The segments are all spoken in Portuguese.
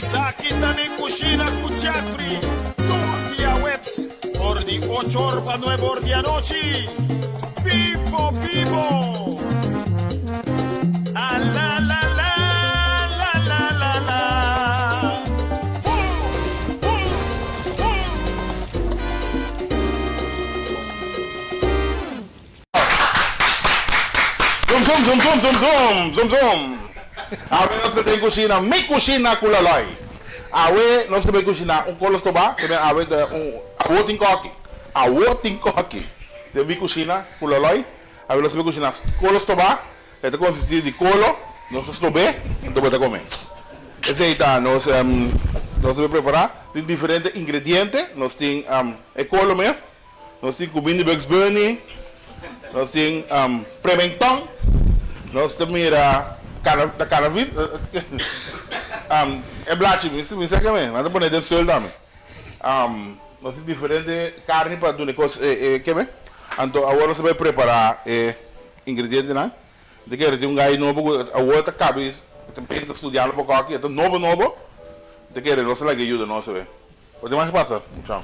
Sakita ni cucina cuciacri, tortia webs, for di 8 orba 9 ordi a noci. Bibo, bibo. Ah, la, la, la, la, la, la, la. Zoom. Awe nós temos cozinha, me cozinha culalai. Awe nós temos cozinha colostoba, também awe tem coque. De me cozinha culalai. Awe nós temos cozinha colostoba, que consiste de colo, nós estobe, então bota comer. Esse aí tá, nós vamos preparar de diferentes ingredientes. Nós temos colo mesmo, nós temos cubinho de Bugs Bunny, nós temos prementão, nós temos da cannabis, é black, me sei que é, mas depois de sol também. Nós temos diferentes carnes para do negócio, que é, então agora você vai preparar ingredientes, né? De que tem gajo novo, a outra cabeça, tem que estudar um pouco aqui, então novo, de que nós lá que ajuda nós, sabe? Pode mais passar, tchau.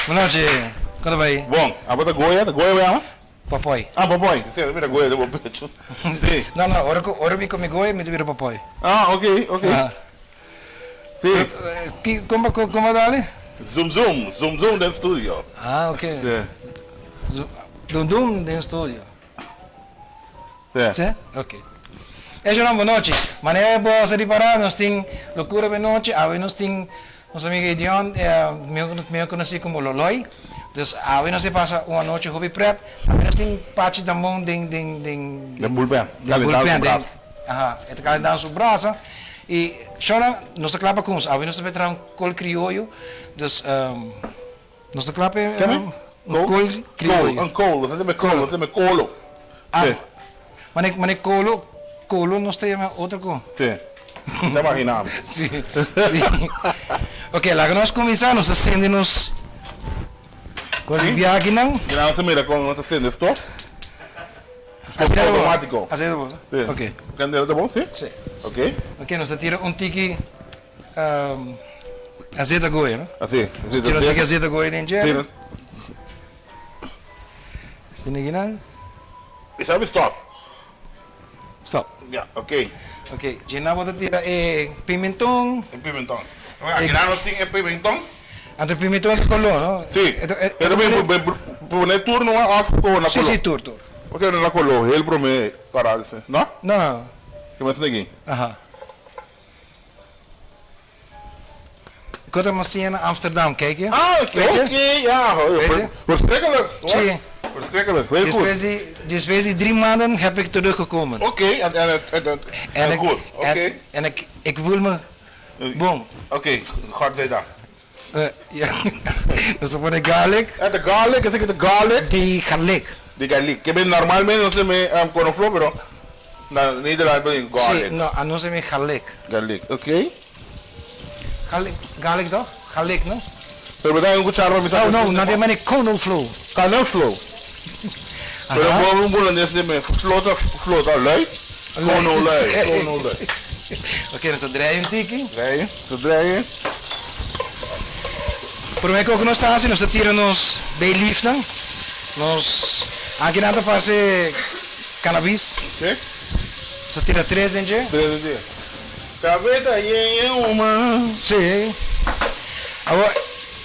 Boa noite. Quando vai? Bom, a bota Goia vai lá? Papai. Ah, papai, sim, mira Goia, devo pecho. Sim. Não, ora me come Goia, me vira papai. Ah, ok. Sim. Como dale? Zoom dentro do estúdio. Ah, ok. Sim. Dum dentro do estúdio. Sim. Ok. É já boa noite. Mas é bom se reparar, nós temos loucura boa noite, nós temos nosso amigo Edion, me conheci como Loloi. Dus we nós passa uma noite hobby preto, nós temos parte da mão de bullpen. É calendário sobre braço e chora nós clapa com os, nós vai trazer col criollo, dus nós clapa col criollo. Colo, colo. Mas colo nós temos outra coisa. Sim. Não imaginamos. Sim. Ok, lá que nós começamos, acendemos quase viagem não? Não, você mira como está sendo esto. Assim é automático. Assim é bom. Ok. Candela tá bom, sim? Sim. Ok. Ok, nós tira tiki azeite goia, não? Assim. Tira tiki azeite goia dentro. Tira. Sini gini. E sabe stop? Stop. Yeah, ok. Ok, já vou tirar pimentão. Pimentão. Aqui nós temos pimentão. Entre pimentão e color, não? Sim. Eu também vou turno off com na color. Sim, turno. Porque não na color, ele promete parar de ser, não? Não. Que mais tem aqui? Aham. Quando eu estive em Amsterdam, kijk je? Ah, ok, ja. Verschrikkelijk. Sim. Verschrikkelijk, heel goed. Depois de 3 maanden heb ik teruggekomen. Oké, en goed. Oké. En ik voel me bom. Oké, gaat dit dan. Ja. Dus dan de garlic. De garlic, is het de garlic? Die garlic. Die garlic. Que ben normalmente no se me conoflo, pero na Nederland ben garlic. Sí, no, no se me garlic. Garlic, oké. Garlic toch? Garlic, no? Pero me da un cuchara para No, no de manier cornflow. Cornflow. Pero voor een boel de me flota lui. Cornflow. Oké, dus dat draaien een tiki. Draaien. Por mim que nós estamos nós tiramos bem livre, nós aqui nada faz cannabis. Sim. Você tira 3 dentro? 3 dentro. Cabeta e uma. Sim.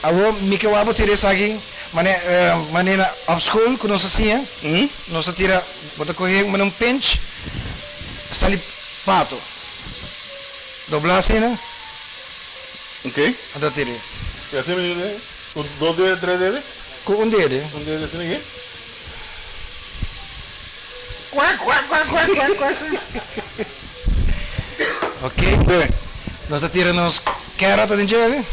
Agora me que eu vou tirar isso aqui, maneira op school quando nós assim, nós tira, bota correr um pinch, sali pato, doblar assim, né? Ok. Até tirar. E assim me diz, com 2 dedos, 3 dedos? Com um dedo. Um dedo assim aqui? Ok? Bem. Nós tiramos carrot dentro.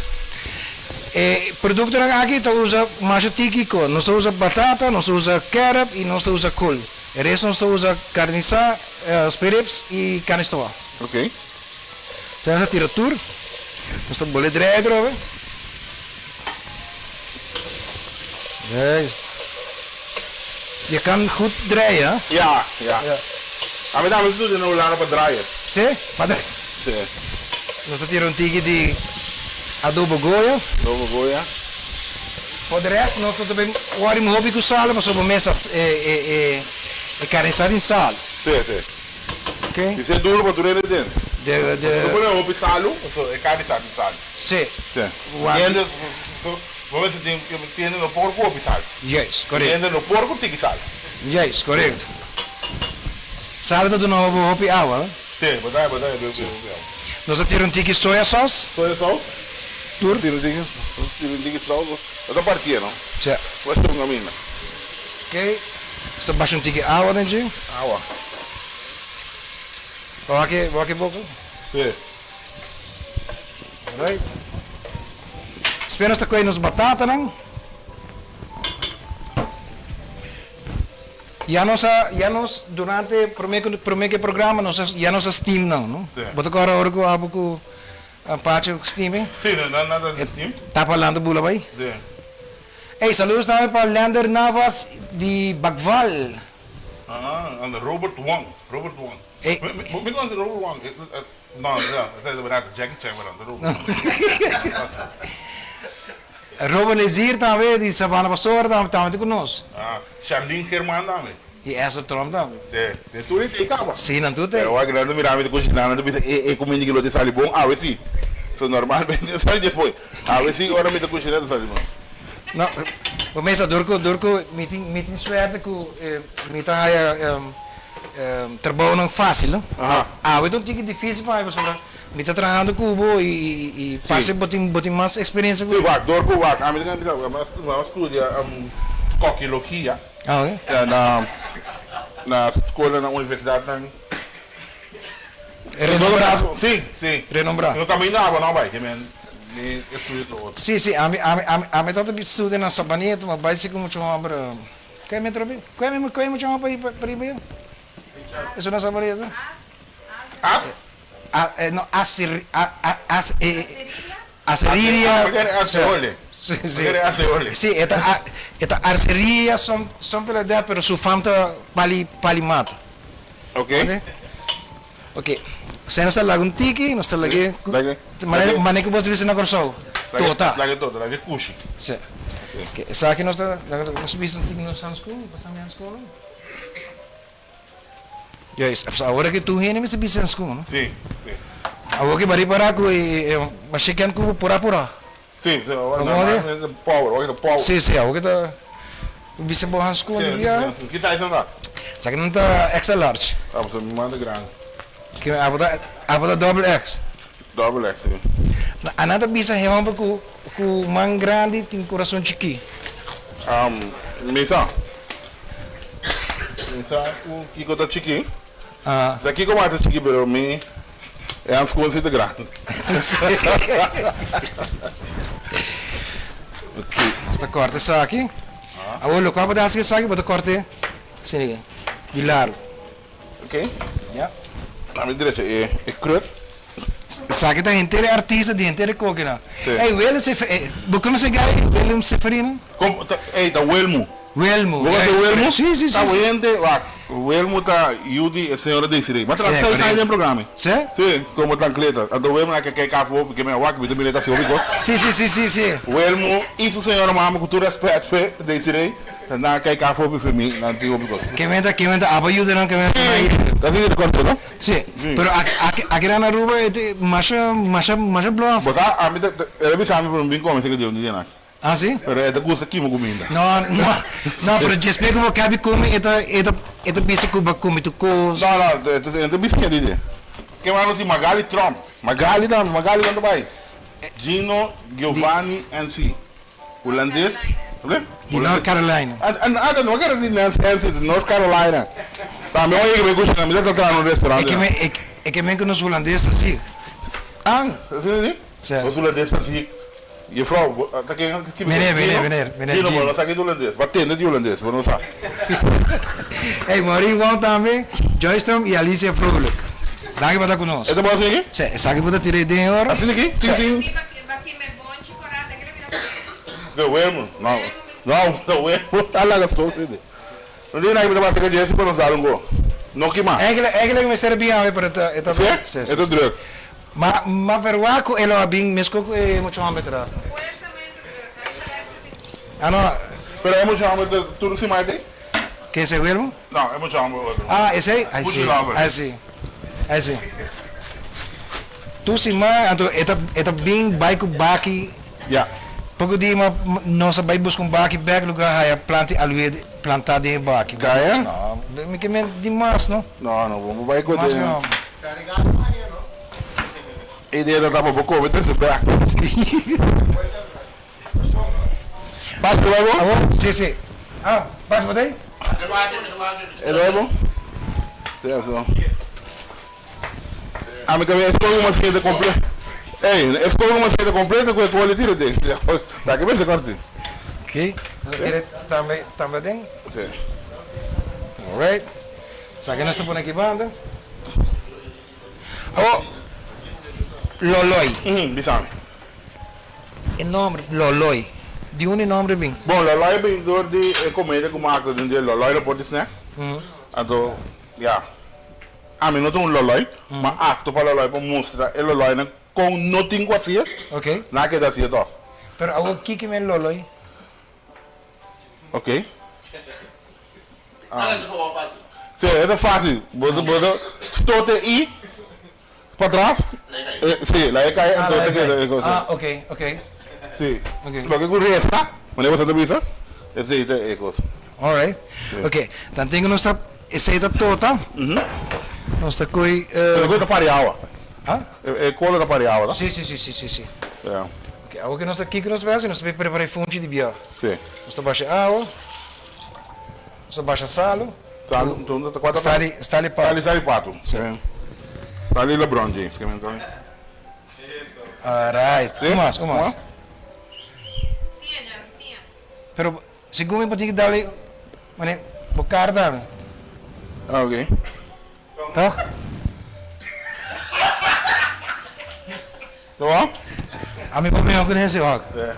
Produto aqui nós usa macho típico, nós usa batata, nós usa carrot e nós usa col. O resto nós usa carne sa, spirips e carne estoa. Ok. Você nós tira tur. Nós temos bolet dentro, né? Je kan goed draaien. Ja. A mim dá-me tudo no lado para dryer. Sim? Padre. Sim. Nós tiramos um tique de adobo goia. Novo goia. Por de resto, nós também guardamos hobby com sal, mas sobre mesa e carne assada em sal. Sim, sim. Ok? Isso é duro para tu ele dentro. De... Depois eu vou salo, é carne assada em sal. Sim. Sim. Guarda. E ainda, vamos ver se tem no porco ou sal. Yes, E correto. ainda no porco tem que sal. Yes, correto. Sal do novo hobby água. Sim, botar. Nós tiramos um tique soja sauce. Soja sauce. Tur. Tira sauce. Eu tô partindo, não? Sim. Vai ser uma mina. Ok. Você baixa um tique água dentro. Água. Vou aqui pouco. Sim. Alright. Espera esta coisa nos batata, não? Já nos durante primeiro programa já nos steam não? Sim. Bota agora hora que abo com a parte com steam, hein? Sim, nada de steam. Tá falando bula vai? Sim. Ei, saludos também para Lander Navas de Bagval. And Robert Wong. Hey. Me não é Robert Wong. Não, essa é do Brasil. Jackie Chan, Robert Lezir também de Sabana Pastor também conosco. Charlene Germán também. E essa Trump também. Sim. Tu nem tem cama. Sim, não tu tem. Eu agrando mirar de cozinhar, não é comendo que de sal bom. Ah, sim. So normalmente sai depois. Ah, sim, agora me tá cozinhando sal bom. Não, começa Durco meeting suerte que me tá trabalho não fácil, não? Ah, então tinha difícil para você lá. Me tá trabalhando cubo e passe botin mais experiência com. Sim, vai, Durco, vai. A mim não estudia coquilogia. Ah, ok. Na escola na universidade também. Renombrado. Sim, sim. Renombrado. Eu também não vai, que me estudo todo. Sim, sim, a mim todo estudo na Sabaneta, mas vai ser como chama para. Quem me trobe? Quem me chama para ir? Isso na Sabaneta? Não, Aceríria. Sim. Sim, esta arceria são pela ideia, pero su famta palimata. Ok. Ok. Você não está lá com tiki, não está lá que... Mané que você vê na corção. Tota. Lá que cuxi. Sim. Sabe que nós vimos um tiki no Sanschool, passamos na escola? Yes, agora que tu rende, você vê na escola, não? Sim. Agora que bari para ko, mas chequeando ko pura. Sim, power. Sim, agora que tá... Bisa bohan school dia. Que size não dá? Sabe que não tá extra large. Ah, você me manda grande. Que abota double X. Double X, sim. A nada bisa hewan pa ku man grande tem coração chiqui. Misa, o Kiko tá chiqui. Isso aqui como é chiqui, pero me é uns conceito grande. Ok, esta corta essa aqui. Agora o copo dessa aqui, bota corte. Sim, de largo. Ok? Ja. Na minha direita é crud. Sabe que inteira artista, de inteira coquina. Ei, Willem se buscando esse gai, Willem Seferino? Como ei, tá Welmo. Você Welmo? Sim. Tá o Welmo tá Yudi, a senhora Desiree. Mas tá sai no programa. Sim? Sim, como tranquileta. A do Welmo que café porque me wak me também tá se ouvindo. Sim. Welmo, isso senhora mama cultura respeito Desiree. Na que café para mim, na te ouvindo. Que venda, abayuda não que venda. Tá vendo quanto, não? Sim. Pero aqui na rua é mais bluff. Botar a mim era bem sabe para mim como se que deu ninguém lá. Ah, sim? Pero é da gosta aqui mo comida. Não, pero just pego o cabe come eta bisa kuba come tu cos. Não, é bisquinha ali. Que mais assim Magali Trump. Magali quando vai? Gino Giovanni NC. Holandês. De North Carolina. Não quero dizer NC de North Carolina. Tá, meu amigo me gosta, me dá entrar no restaurante. É que me conheço holandês assim. Ah, assim? Certo. Os holandeses assim. E vrouw, dat kan Meneer. Gino, maar dat zeg ik holandês. Wat tende de holandês, wat não Hey, Maureen Wong também, Joystrom e Alicia Vrolijk. Dank je wat conosco. É da boa assim? Sabe que você tirei de hora? Assim aqui? Sim. De Welmo? Não, de Welmo. Tá lá gastou. Não tem nada para fazer que esse para nos dar um gol. Nog iemand? Eigenlijk me sterk bien, pero está Zie? Het is druk. Maar verwaco elo abing misko mucho hambre atrás. Supuestamente, pero acá está Ah no, Pero hay mucha hambre de tu si Marte? que se vuelvo? No, hay mucha hambre. Ah, esse aí? Aí Muito sim. nova. Aí sim. Aí sim. Tu se ma, então eta bem baiko baki. Ja. Pouco dia ma nossa vai buscar um baki back lugar aí plante alweer plantado em baki. Kaya? Não, me que me demais, não? No, no, vamos vai com Mas ele. não. Ideia da tapa pouco, vai ter que ser. Passa o lado? Ah, sim, sim. Ah, pode botar aí? É lado? Certo. Ah, mas também escolhe uma esquerda completa. Ei, escolhe uma esquerda completa com a qualidade dele. Daqui vai ser corte. Ok. Também tem? Sim. Alright. Saca nós estamos aqui banda. Oh, Loloi. bisame. O nome Loloi. De onde o nome vem? Bom, Loloi é bem dor de comédia com marca de Loloi não pode ser, né? Então, ja. A mim não tem um Loloi, mas acto para Loloi para mostrar o Loloi não com não tem quase, Ok. não que dá assim então. Pero agora o que é Loloi? Ok? Sim, é fácil. Você estote aí para trás. Sim, lá é cai então Ah, ok, ok. sim. Ok. Lo que ocurre está, quando você avisa, esse é coisa. Alright. Ok. Dan tengo nós está esse aí tá total. Nós está coi É coisa pareava. ah? É cola da pareava, tá? Sim, sim, sim, sim, sim, sim. É. Ok, agora que nós está aqui que nós vamos, nós vai preparar fonte de biar. Sim. Nós está baixa água. Nós está baixa salo. Tá, então tá quatro. Está ali Tá para. ali sai quatro. Sim. Tá ali LeBron James, que me ali. Alright. Sim? Umas. Sim, já, sim. Pero segundo me pode dar ali, mane, bocar dar. Ah, ok. Tá? Tá bom? A mim problema com esse ó. É.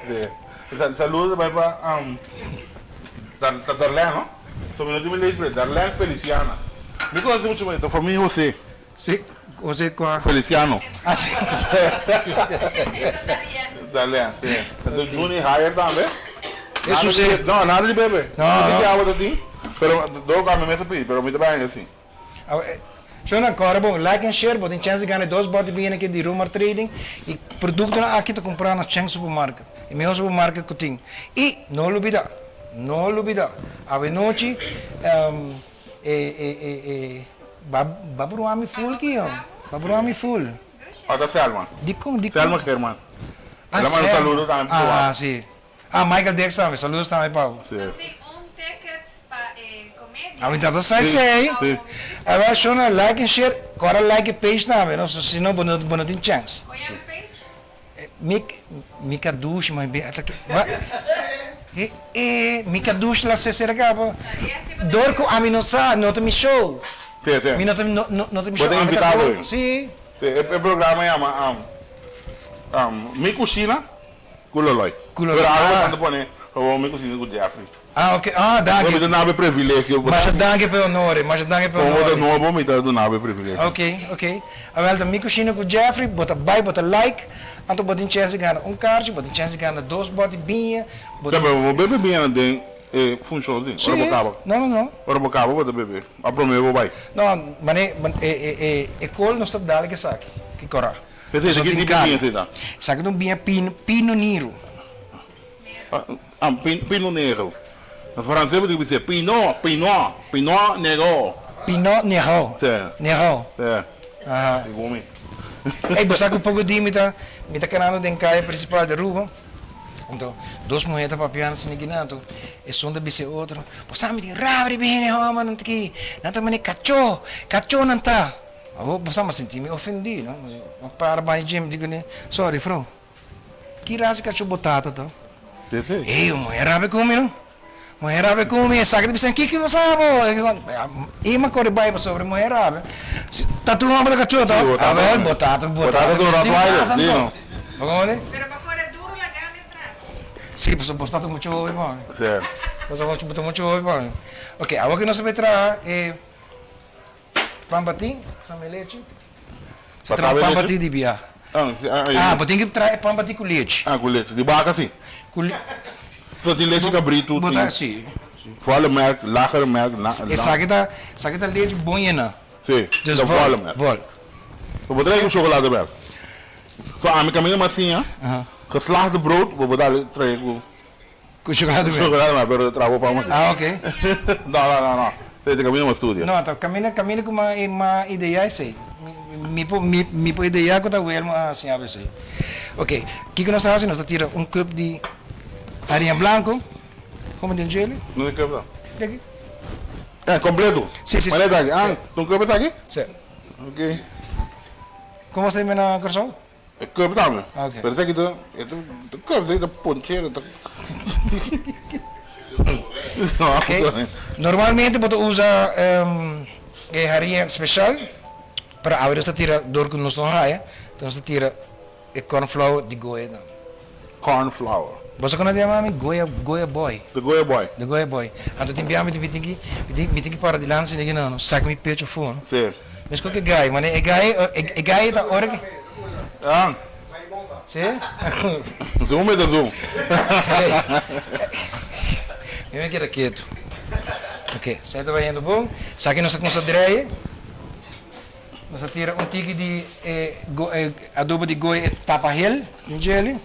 É. Saludos vai para Darlene, não? Só me não me lembro, Darlene Feliciana. Me conhece muito bem, então para mim você, Sim. Você com a Feliciano. Ah, sim. Darlene, sim. Então Juni Hire também. Isso sim. Não, nada de bebê. Não, Não não. tem água daqui. Pero dou cá mesmo para, pero me dá bem assim. Shona Corbo, like and share, botem chance de ganhar dois botes bem aqui de Rumor Trading e produto na aqui tá comprar na Cheng Supermarket. E meu supermarket que tem. E não olvida, a noite babruami full aqui, ó. Babruami full. Olha Selma. Dico. Selma German. Ah, Ela manda Selma. saludos também pro Ah, ar. sim. Ah, Michael Dex também, saludos também, Paulo. Sim. Nós tem ticket para comédia. Ah, então sai sei. Sim. Agora Shona like and share, cora like page também, não, senão não tem chance. Olha a page. Mica douche, mas bem até que mica douche lá se será que dorco a mim não sabe, não tem show. Sim, sim. Mim não tem show. Pode invitar hoje. Sim. O programa chama Mi Cucina com Loloi. Com Loloi. Pero agora Ah. quando põe o Mi Cucina com Jeffrey. Ah, ok. Ah, Eu me danke. dou privilégio. Mas danke per onore, mas danke per Como de onore. novo me dá do privilégio. Ok. Agora da mico chino com Jeffrey, bota buy, bota like, anto bota chance ganha card, bota chance ganha dois bote binha, bota. Também o bebê bem tem funciona assim. Ora bocava. Não. Ora bocava bota bebê. A primeiro vai. Não, mas col não está dando que saque, que corra. Esse Só aqui tem de carne. bem tá. Sabe que não vinha pino niro. Pino negro. Na francês eu dizer pinot negro. Pinot nero. Sim. Nero. É. Ah. Igual Ei, você sabe um pouco de mita canal de caia principal de Ruba. Então, duas mulheres para piano assim que não, é som da bice outro. Você sabe que rabre bem, homem, não tem que, não tem mané cacho não tá. Oh, você me senti me ofendido, não? Para mais Jim, digo né, sorry, bro. Que raça cacho botata, tá? Sim. Ei, mulher rabe comigo. Mulher rabe comigo, sabe que você que você sabe? E uma cor de sobre mulher rabe. Tá tudo uma cacho, tá? Botata, A ver, né? botata Botata do Rottweiler, Vamos ver? Pero para correr duro la gana atrás. Sí, pues bastante mucho hoy, man. Sim. Bastante mucho hoy, man. Ok, agora que nós vamos trazer pambati, sama leite. Você Passava traz leite? pambati de bia. Ah, mas tem que trazer pambati com leite. Ah, com leite. De vaca, sim. Só tem leite cabrito. Botar, sim. Volle melk, lagere melk. Essa aqui tá leite bom, né? Sim, Dus de volle melk. Vol. We bedrijven chocolademelk. Zo aan mijn massinha, geslaagde brood, we bedrijven trekken Com chocolate bem. chocolademelk, pero trago para mij. Ah, ok. Não. Tem caminho uma estúdio. Não, então caminha com uma ideia assim. Me pode ideia que tá well assim a ver. Ok. O que nós estamos fazendo? Nós tira cup de farinha branco, como tem gelo. Não tem que ver. Aqui. É, completo. Sim. Mas é daqui. Ah, tu quer botar aqui? Sim. Ok. Como você tem na coração? É que botar, né? Ok. Pero isso aqui tu quer ver da poncheira. Ok. Normalmente você usa farinha especial para abrir esta tira dor que nós não raia. Então você tira cornflour de goia. Corn flour. Você conhece a mami goia boy. The Goya boy. De goia boy. Então tem biame tem que para de lança ninguém não. Saca me pecho fone. Sim. Mas qual que é gai, mano? É gai da hora que. Ah, Sim? zoom é da zoom. Eu me quero quieto. Ok, certo vai indo bom. Saque nossa consideração. Nós tira tique de adobo de goi tapahel, ingele.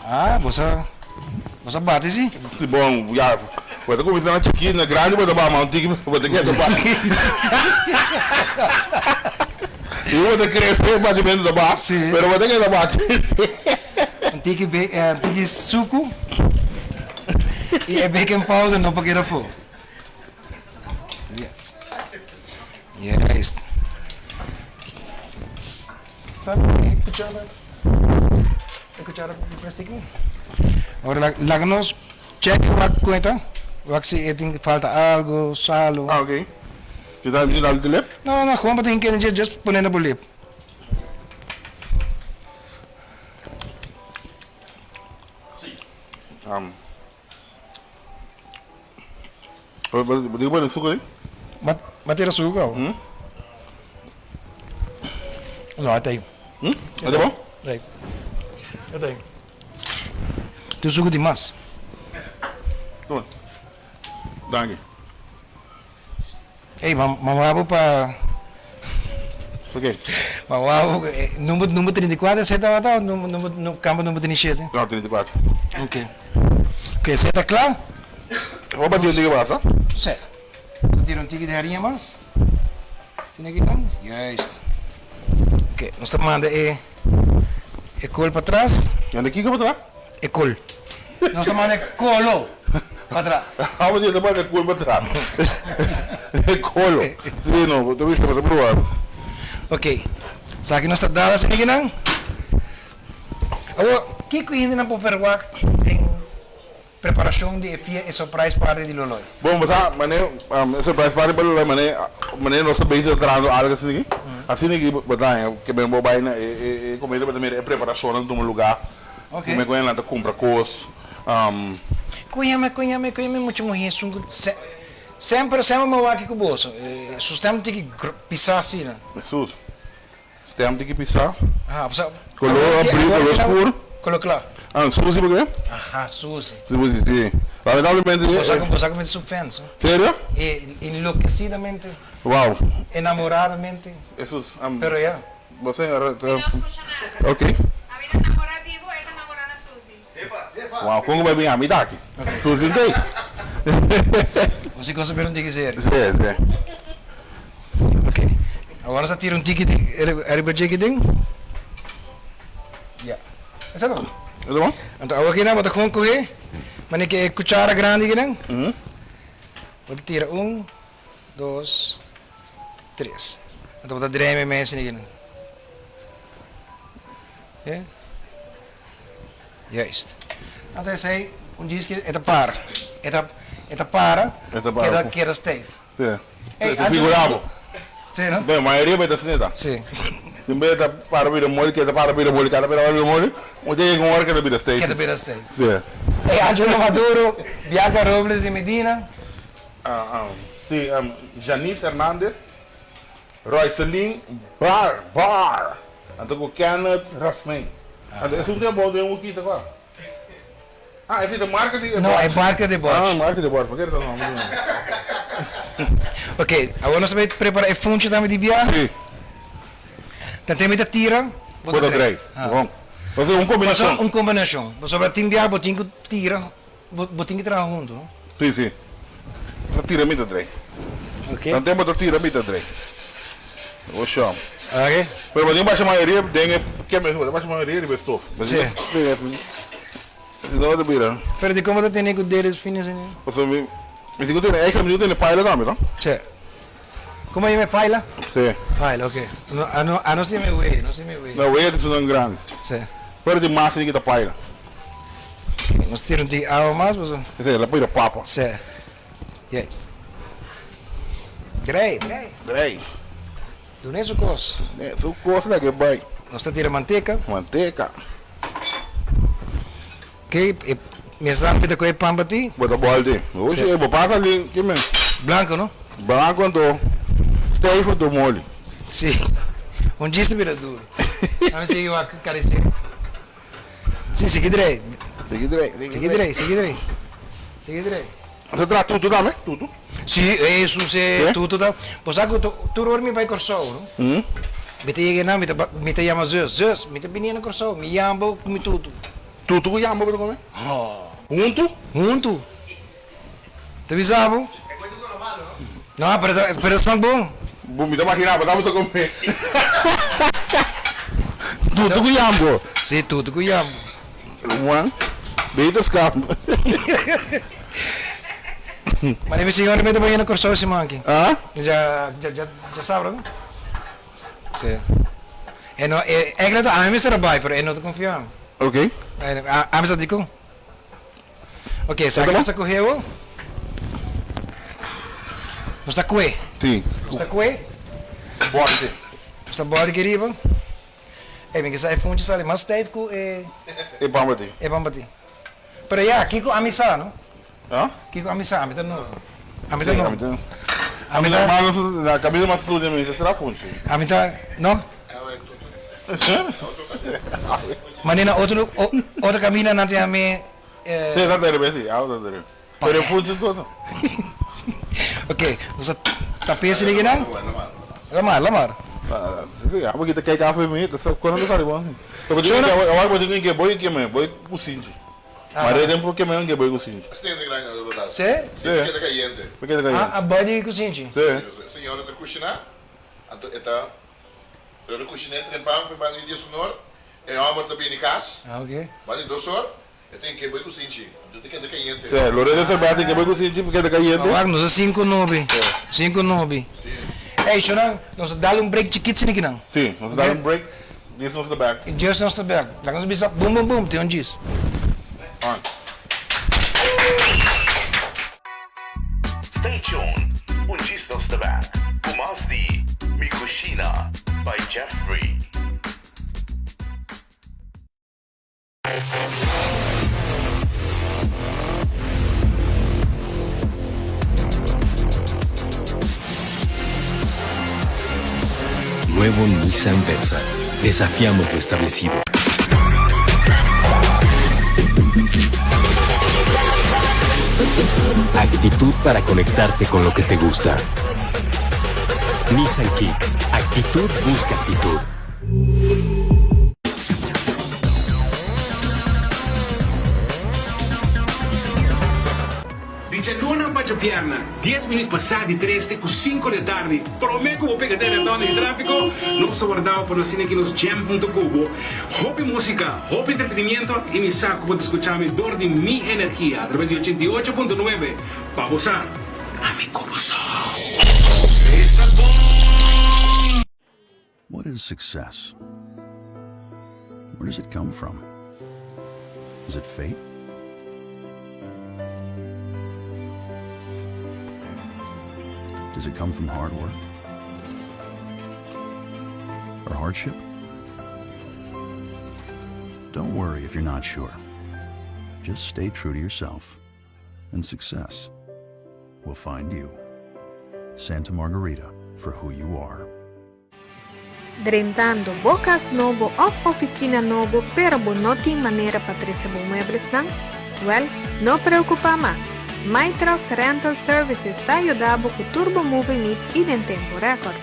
Ah, você bate sim? Se bom, já. Vou ter começar na chiquinha, grande, vou dar uma antiga, vou ter que dar e vou ter que crescer o batimento da barra, Sim. mas vou ter que dar bate. Tique suco. E baking powder no paquete fogo. Yes. Yes. Sabe? Cuchara de plástico. Agora lá nós check a conta. Se tem falta algo, sal. Ah, ok. Que tá me dando de lep? Não, como tem que just poner na bolip. Digo, bueno, suco aí? Bater açúcar? Não, até aí. Tá bom? Aí. Até aí. Tem suco demais. Toma. Danke. Ei, mamabo para... Ok. Mamabo, número 34, você está no campo número 37? Não, 34. Ok. Ok, você está claro? Vou bater o diga basta. Certo. Tira um tique de farinha mais. Sim, aqui não? Yes. Ok, nós estamos mandando col para trás. E onde aqui que eu vou trás? Col. Nós estamos mandando colo para trás. Ah, mas eu também é colo para trás. É colo. Sim, não, tu viste para provar. Ok. Sabe que nós estamos dando assim aqui não? Agora, o que que ainda não pode fazer em preparação de fia e surprise party de Loloi? Bom, mas surprise party para lá, mané nossa base entrando algo assim aqui batalha que bem boa baina e comida para também é preparação em um lugar. Ok. Como é que ela compra coisas. Conhame muito morrer, sempre me aqui com o bolso. Sustento tem que pisar assim, né? Jesus. Tem que pisar. Ah, você... Color abril, color escuro. Color claro. Ah, Suzy por quê? Ah, Suzy. Sim. Lamentavelmente. Você me suspenso. Sério? Enlouquecidamente, Uau. enamoradamente. Jesus. Pero ya. Você No escucha nada. Ok. A vida namorativo es enamorar a Suzy. Uau, como vai bem a mitad aqui? Suzy não tem? Você consegue ver onde quiser. Sim. Ok. Agora você tira tique de RBG que tem. Ya. Essa não. Tá bom? Então agora aqui não, vou te correr. Mas que é cuchara grande aqui não. Vou tirar 1, 2, 3. Então vou dreme mais aqui não. É? Juist. Então esse aí, diz que é para. É para. Que era steve. Sim. Ei, Tu figurava. Sim, não? Bem, a maioria vai dar cineta. Sim. Din beta para vir molho, que para vir molho, cada para vir molho. Onde é que hora que vir state? Que te pida stay. Sim. Angelo Maduro, Bianca Robles de Medina. Sim, Janice Hernandez, Roy Celine, Bar. Então com Kenneth Rasmin. Esse é um tempo de um aqui, tá qual? Esse é a marca de Não, é marca de bote. marca de bord. Porque não. Ok, agora nós vamos preparar a fonte também de biar. Sim. Então tem muita tira. Bota três. Bom. Você uma combinação. Uma combinação. Você vai ter biar, botinho que tira, botinho que tira junto. Sim, sim. Você tira muito três. Ok. Não tem outro tira muito três. Vou chamar. Ok. Pero botinho baixa maioria, dengue que mesmo, baixa maioria de bestof. Sim. Não é bira. Pero de como você tem que deles finis assim. Você me digo tem, é que me tem paila também, não? Sim. Como é paila? Sim. Paila, ok. Não sei me way, não sei me way. Não é isso não grande. Sim. Pero de massa de que da paila. Nós tiramos de água mais, mas... Sim, la paila papa. Sim. Yes. Great. Grei. Do nem sucos. É, só coisa que vai. Nós tiramos manteca. Manteca. Ok. Me está pedindo que é pambati. Bota balde. Hoje eu vou passar ali, que me. Branco, não? Branco então. Stay for do molho. Sim. Dia está vira duro. Não sei o que carecer. Sim, segui direito. Segui direito. Você traz tudo também? Tudo? Sim, isso é tudo. Pois sabe que tu dorme vai corção, não? Me te chega não, me te chama Zeus, me te menina corção, me chama come tudo. Tudo que chama para comer? Junto? Te avisava? É coisa normal, não? Não, pero é bom. Bom, me imaginava, dá para comer. Tudo que chama? Sim, tudo que chama. Beide schaam. Maar die senhora met de banana corso se manque. Ah? Já sabe, não? Sim. É não, é que a mim será bem, pero não te confio. Ok. A mim está dico. Ok, sabe que está correu? Não está coe. Sim. Não está coe? Borde. Está borde querido. É bem que sai fonte sale, mas teve com E bambati. é bambati. Pero já, Kiko amisa, não? Ah? Kiko amisa, a mim tá não. A mim tá Sim, não. a mim na camisa mais tudo de será fonte. A mim tá, não? Manina outra caminha não tem a mim. Sim, tá dele, sim, alta dele. Pero fonte todo. Ok, você tá pensando aqui não? Lamar. Sim, a gente quer café mesmo, só quando não sabe bom. Eu vou dizer que eu vou dizer que boy que me, boy cozinha. Mas é tempo que me que boy cozinha. Sim, de grande verdade. Sim? Sim, porque é caliente. Porque é caliente. A body cozinha. Sim. Senhora de cozinhar, então, eu de cozinhar trempão, foi para o dia sonoro, é amor também em casa, Ah, ok. mas em 2 horas, eu tenho que boy cozinha. Então tem que é caliente. Sim, Lorena Cervati que boy cozinha porque é caliente. Agora nós 5-9. 5-9. Ei, Shonan, nós dá break chiquito aqui não. Sim, nós dá break. This was the back. Just nós tá back. Lá nós bisa boom, tem diz. On. Stay tuned. Gist of the back. Kumasti, Mikushina by Jeffrey. Nuevo Nissan Versa. Desafiamos lo establecido. Actitud para conectarte con lo que te gusta. Nissan Kicks. Actitud busca actitud. Dice Luna bacia perna, 10 minutos passati 3 com 5 da tarde. Prometo que vou pegar dentro de tráfico. Não só guardado por nós aqui nos jam.cubo. Hobby música, hobby entretenimiento e me saco para escuchar me dor de mi energia através de 88.9 para gozar a mi cubo só. Está bom! What is success? Where does it come from? Is it fate? Does it come from hard work? or hardship? Don't worry if you're not sure. Just stay true to yourself, and success will find you. Santa Margarita, for who you are. Drentando bocas novo of oficina novo pero bonoti manera patricia muebles não? Well, não preocupa mais. My Trucks Rental Services está ajudando com Turbo Moving Needs e em tempo recorde.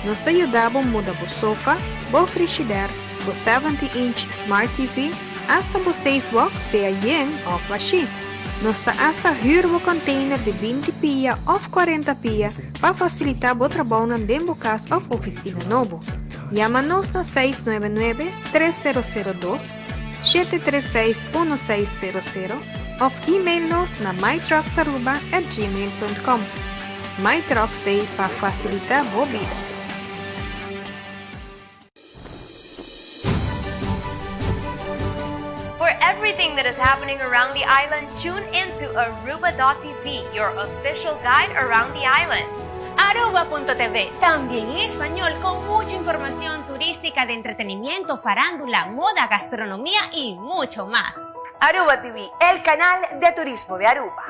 Nós está ajudando a mudar o sofá, o frigideira, o 70-inch Smart TV, hasta o Safe Box, seja yen ou flashy. Nós está hasta huur o container de 20 pia ou 40 pia para facilitar o trabalho dentro da casa ou oficina novo. Chama-nos na 699-3002, 736-1600 ou e-mail-nos na mytrucks@gmail.com. MyTrucks Day para facilitar a vida. For everything that is happening around the island, tune into Aruba.tv, your official guide around the island. Aruba.tv, también en español, con mucha información turística de entretenimiento, farándula, moda, gastronomía y mucho más. Aruba TV, el canal de turismo de Aruba.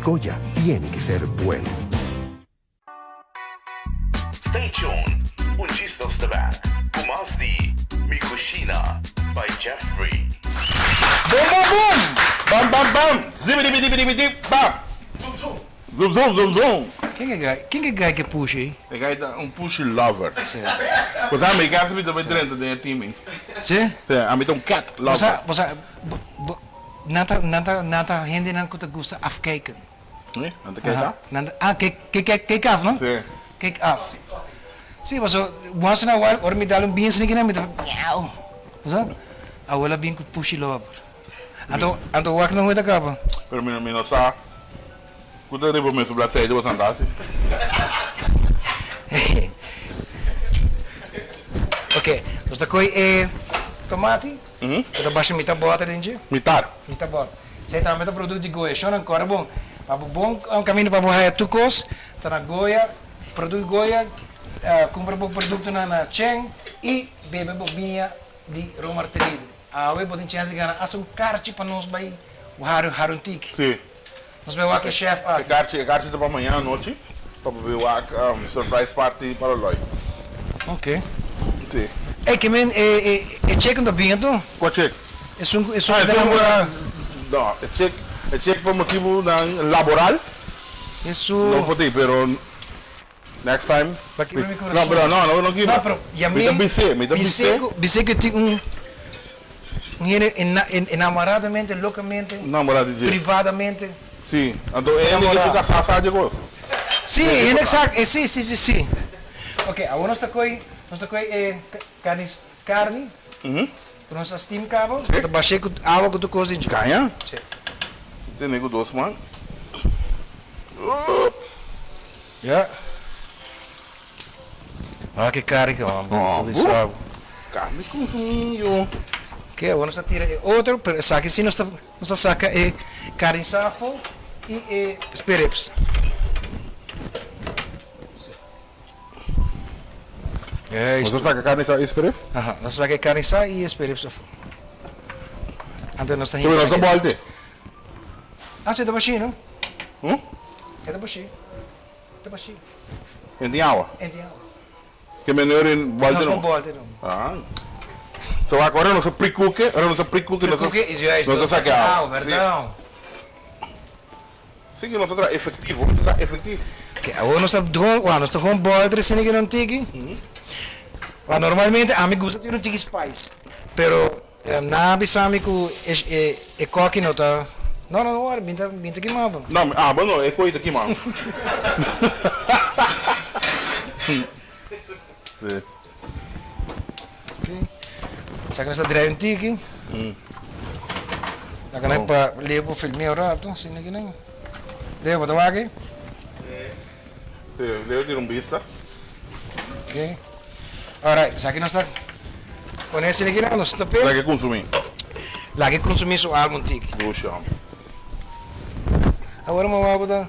Goya tiene que ser bueno. Stay tuned. Un chistos de back. Kumas di Mikushina by Jeffrey. Boom, boom, boom! Bam, bam, bam! Zibbidi-bidi-bidi-bidi, bam! Zoom, zoom! Zoom, zoom, zoom, zoom! Quem é guy que puxa aí? É guy um push lover. Sim. Porque a minha casa me também dentro da time. Sim? Sim, a minha cat lover. Nata gente não gosta de afkijken. Nee, aan de kijk af? Kijk af, no? Sí. Kijk af. Sí, pues once in a while, or me dalo un bien sneaky na, me dalo, miau. ¿Sabes? Abuela bien que pushy lover. Anto wak na huida kapa. Pero mira, no sa. Kuda ribo me su bladzijde was aan dat. Oké, dus dan kooi tomati. Dat was je met de boter dentje. Mitar. Met de boter. Zij dan met de product die gooi. Zo'n een carbon. Papo bom caminho para boa tukos, tá na Goia, produto Goia, compra bom produto na Cheng e bebe bobinha de romarteride. We podem chance ganhar um carte para nós vai o haruntik. Sim. Nós vai o chef a. Carte para amanhã à noite, para ver o surprise party para o Loi. Ok. Sim. Que men check no binto? Qual check? É não, check. É check por motivo laboral. Isso. Não pode, pero next time. Não, pero não quiero. Não, pero me que tem enamoradamente, loucamente, namoradamente, privadamente. Sim, então ele que se casar chegou. Sí, exacto. Sí. Ok, agora nós está com carne. Para nós steam cabo. Tá baixei com água que tu cozinha. Ganha? Sim. Tem nego doce, mano. Ja. Olha que carne que é, mano. Carne com vinho. Ok, agora nós tira outro. Saca assim, nós saca carne safo e esperips. É isso. Você saca carne e esperips? Aham, nós saca carne safo e esperips. Então nós está rindo. Nós estamos balde. Ah, você tá baixinho, não? É da baixinho. Tá baixinho. Em água? Em água. Que melhor em balde não? Não, não balde não. Ah. So agora nós pre-cook, nós saca água. Verdade. Sim, nós está efetivo, Que agora nós está com balde, se ninguém não tem. Normalmente a mim gosta de não ter spice, pero na bisami com e coque não tá. Não, minta queimado. Não, não, é coisa queimado. Saca nessa drive tiki. Saca na para levar o filme o rato, se ninguém não. Leva do aqui. Leva de vista. Ok. Alright, saca nós está. Com esse ninguém não está pelo. Lá que consumir. Lá que consumir só algo tiki. Do chão. Agora uma água da.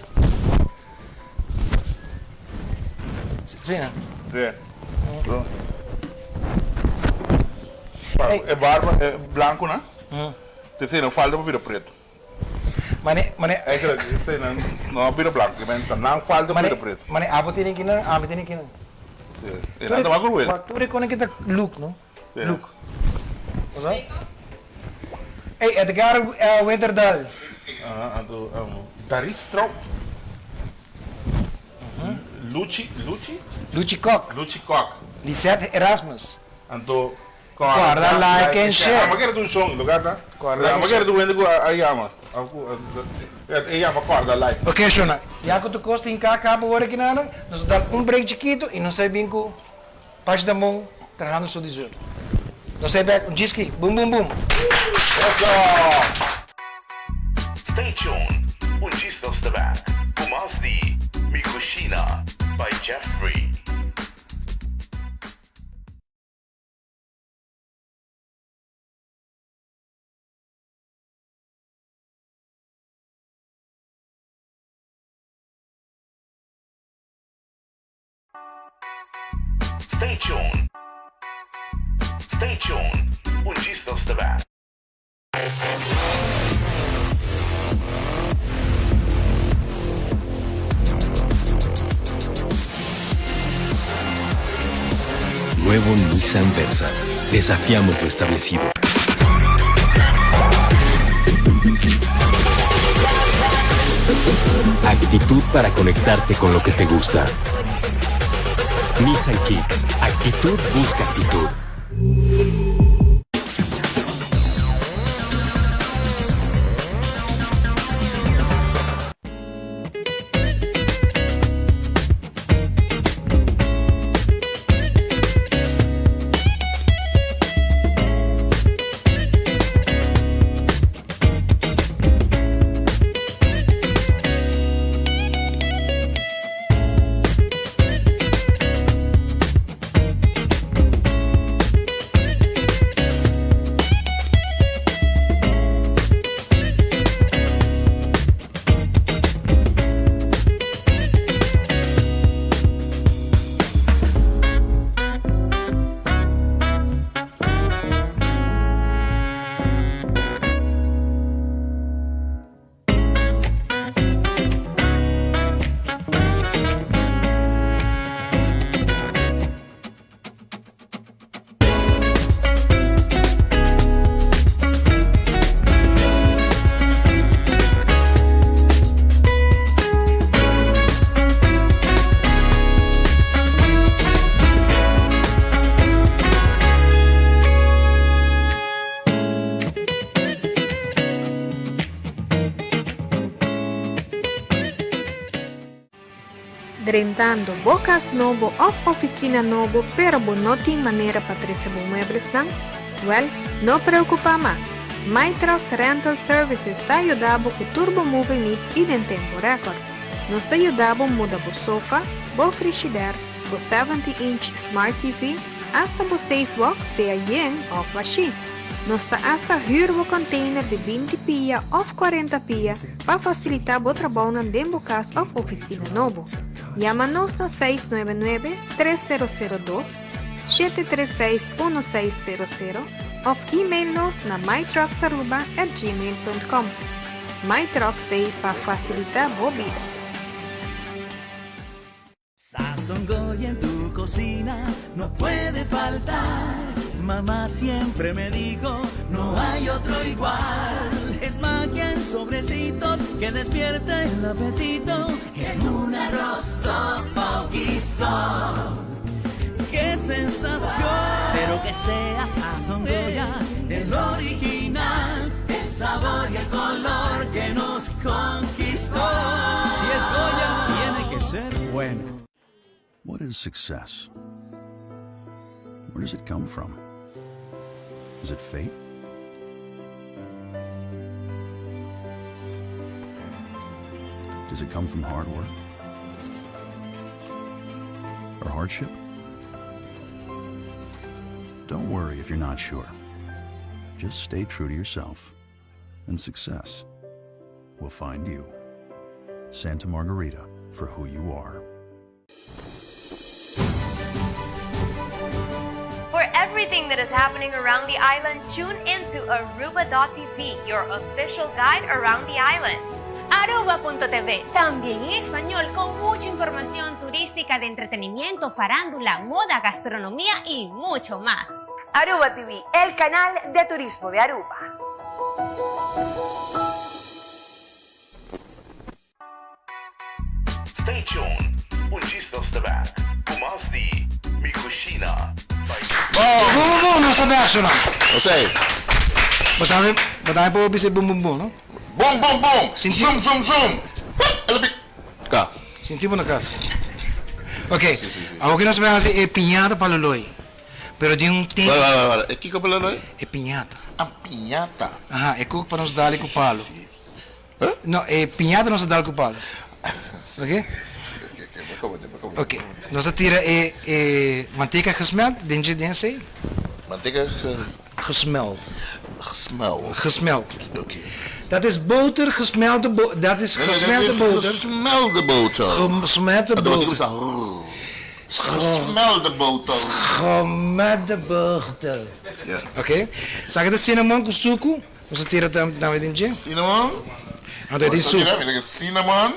Sim, né? Sim. É barba, é branco, né? Você não falta para virar preto. Mas é que não vira branco, não falta para virar preto. Mas a botina aqui não, a botina aqui não. É nada mais cruel. Tu reconhece que tá look, não? Look. Você? Ei, Edgar Winterdal. Daristro. Luci Koch. Lisette Erasmus. Então, guarda like and share. Mas quero do som, lugar tá? Mas quero do vendo aí ama. Aí ama guarda like. Ok, Shona. Já que tu costa em cá, acaba agora aqui nada, nós dá break chiquito e não sei bem que parte da mão trabalhando só 18. Nós sei back, disque, boom. Let's go. Stay tuned. Gista of the back. Pumas di Mikushina by Jeffrey. Stay tuned. Gista of the back. Nuevo Nissan Versa. Desafiamos lo establecido. Actitud para conectarte con lo que te gusta. Nissan Kicks. Actitud busca actitud. rentando bocas novo of oficina novo pero não tem maneira para receber muebles não? Well, não preocupa mais. My Trucks Rental Services está ajudando com Turbo Moving Needs e em tempo recorde. Nós está ajudando a mudar o sofá, o frigideira, o 70-inch Smart TV, hasta o Safe Box, seja yen ou washi. Nós está hasta huur o container de 20 pia ou 40 pia para facilitar o trabalho dentro da casa ou oficina novo. Chama-nos na 699-3002, 736-1600 ou e-mail-nos na mytrucks@gmail.com. My Trucks Day para facilitar a vida. Sazón Goya en tu cocina no puede faltar. Mamá siempre me dijo, no hay otro igual. Es magia en sobrecitos que despierta el apetito en un arroz, sopa o guiso. ¡Qué sensación! Pero que sea Sazón Goya, el original, el sabor y el color que nos conquistó. Si es Goya, tiene que ser bueno. What is success? Where does it come from? Is it fate? Does it come from hard work? Or hardship? Don't worry if you're not sure. Just stay true to yourself, and success will find you. Santa Margarita, for who you are. For everything that is happening around the island, tune into Aruba.tv, your official guide around the island. Aruba.tv, también en español, con mucha información turística de entretenimiento, farándula, moda, gastronomía y mucho más. Aruba TV, el canal de turismo de Aruba. Stay tuned. Un gisnos de back. Kumas di Mikushina. Não está baixo, não. Eu sei. Botar para o bom, bom, bom, não? Bom, bom, bom. Zoom, zoom, zoom. Cá. Sentimos na casa. Ok. Algo que nós vamos fazer é pinhata para o loi. Pero de tempo... Para. É que para o loi? É pinhata. Ah, pinhata? Aham, é coco para nos dar com o palo. Não, é pinhata nós dar com o palo. Ok? Ok. Nós tira manteiga gesmeld, dentro desse. Manteiga gesmeld. Gesmeld. Oké. Dat is boter, gesmelde boter. Dat is gesmelde boter. Gesmelde boter. Gesmelde boter. Gesmelde boter. Gesmelde boter. Ja. Oké. Zeg de cinnamon com suco. Nós tira também dentro. Cinnamon. Ah, dat is suco. Cinnamon.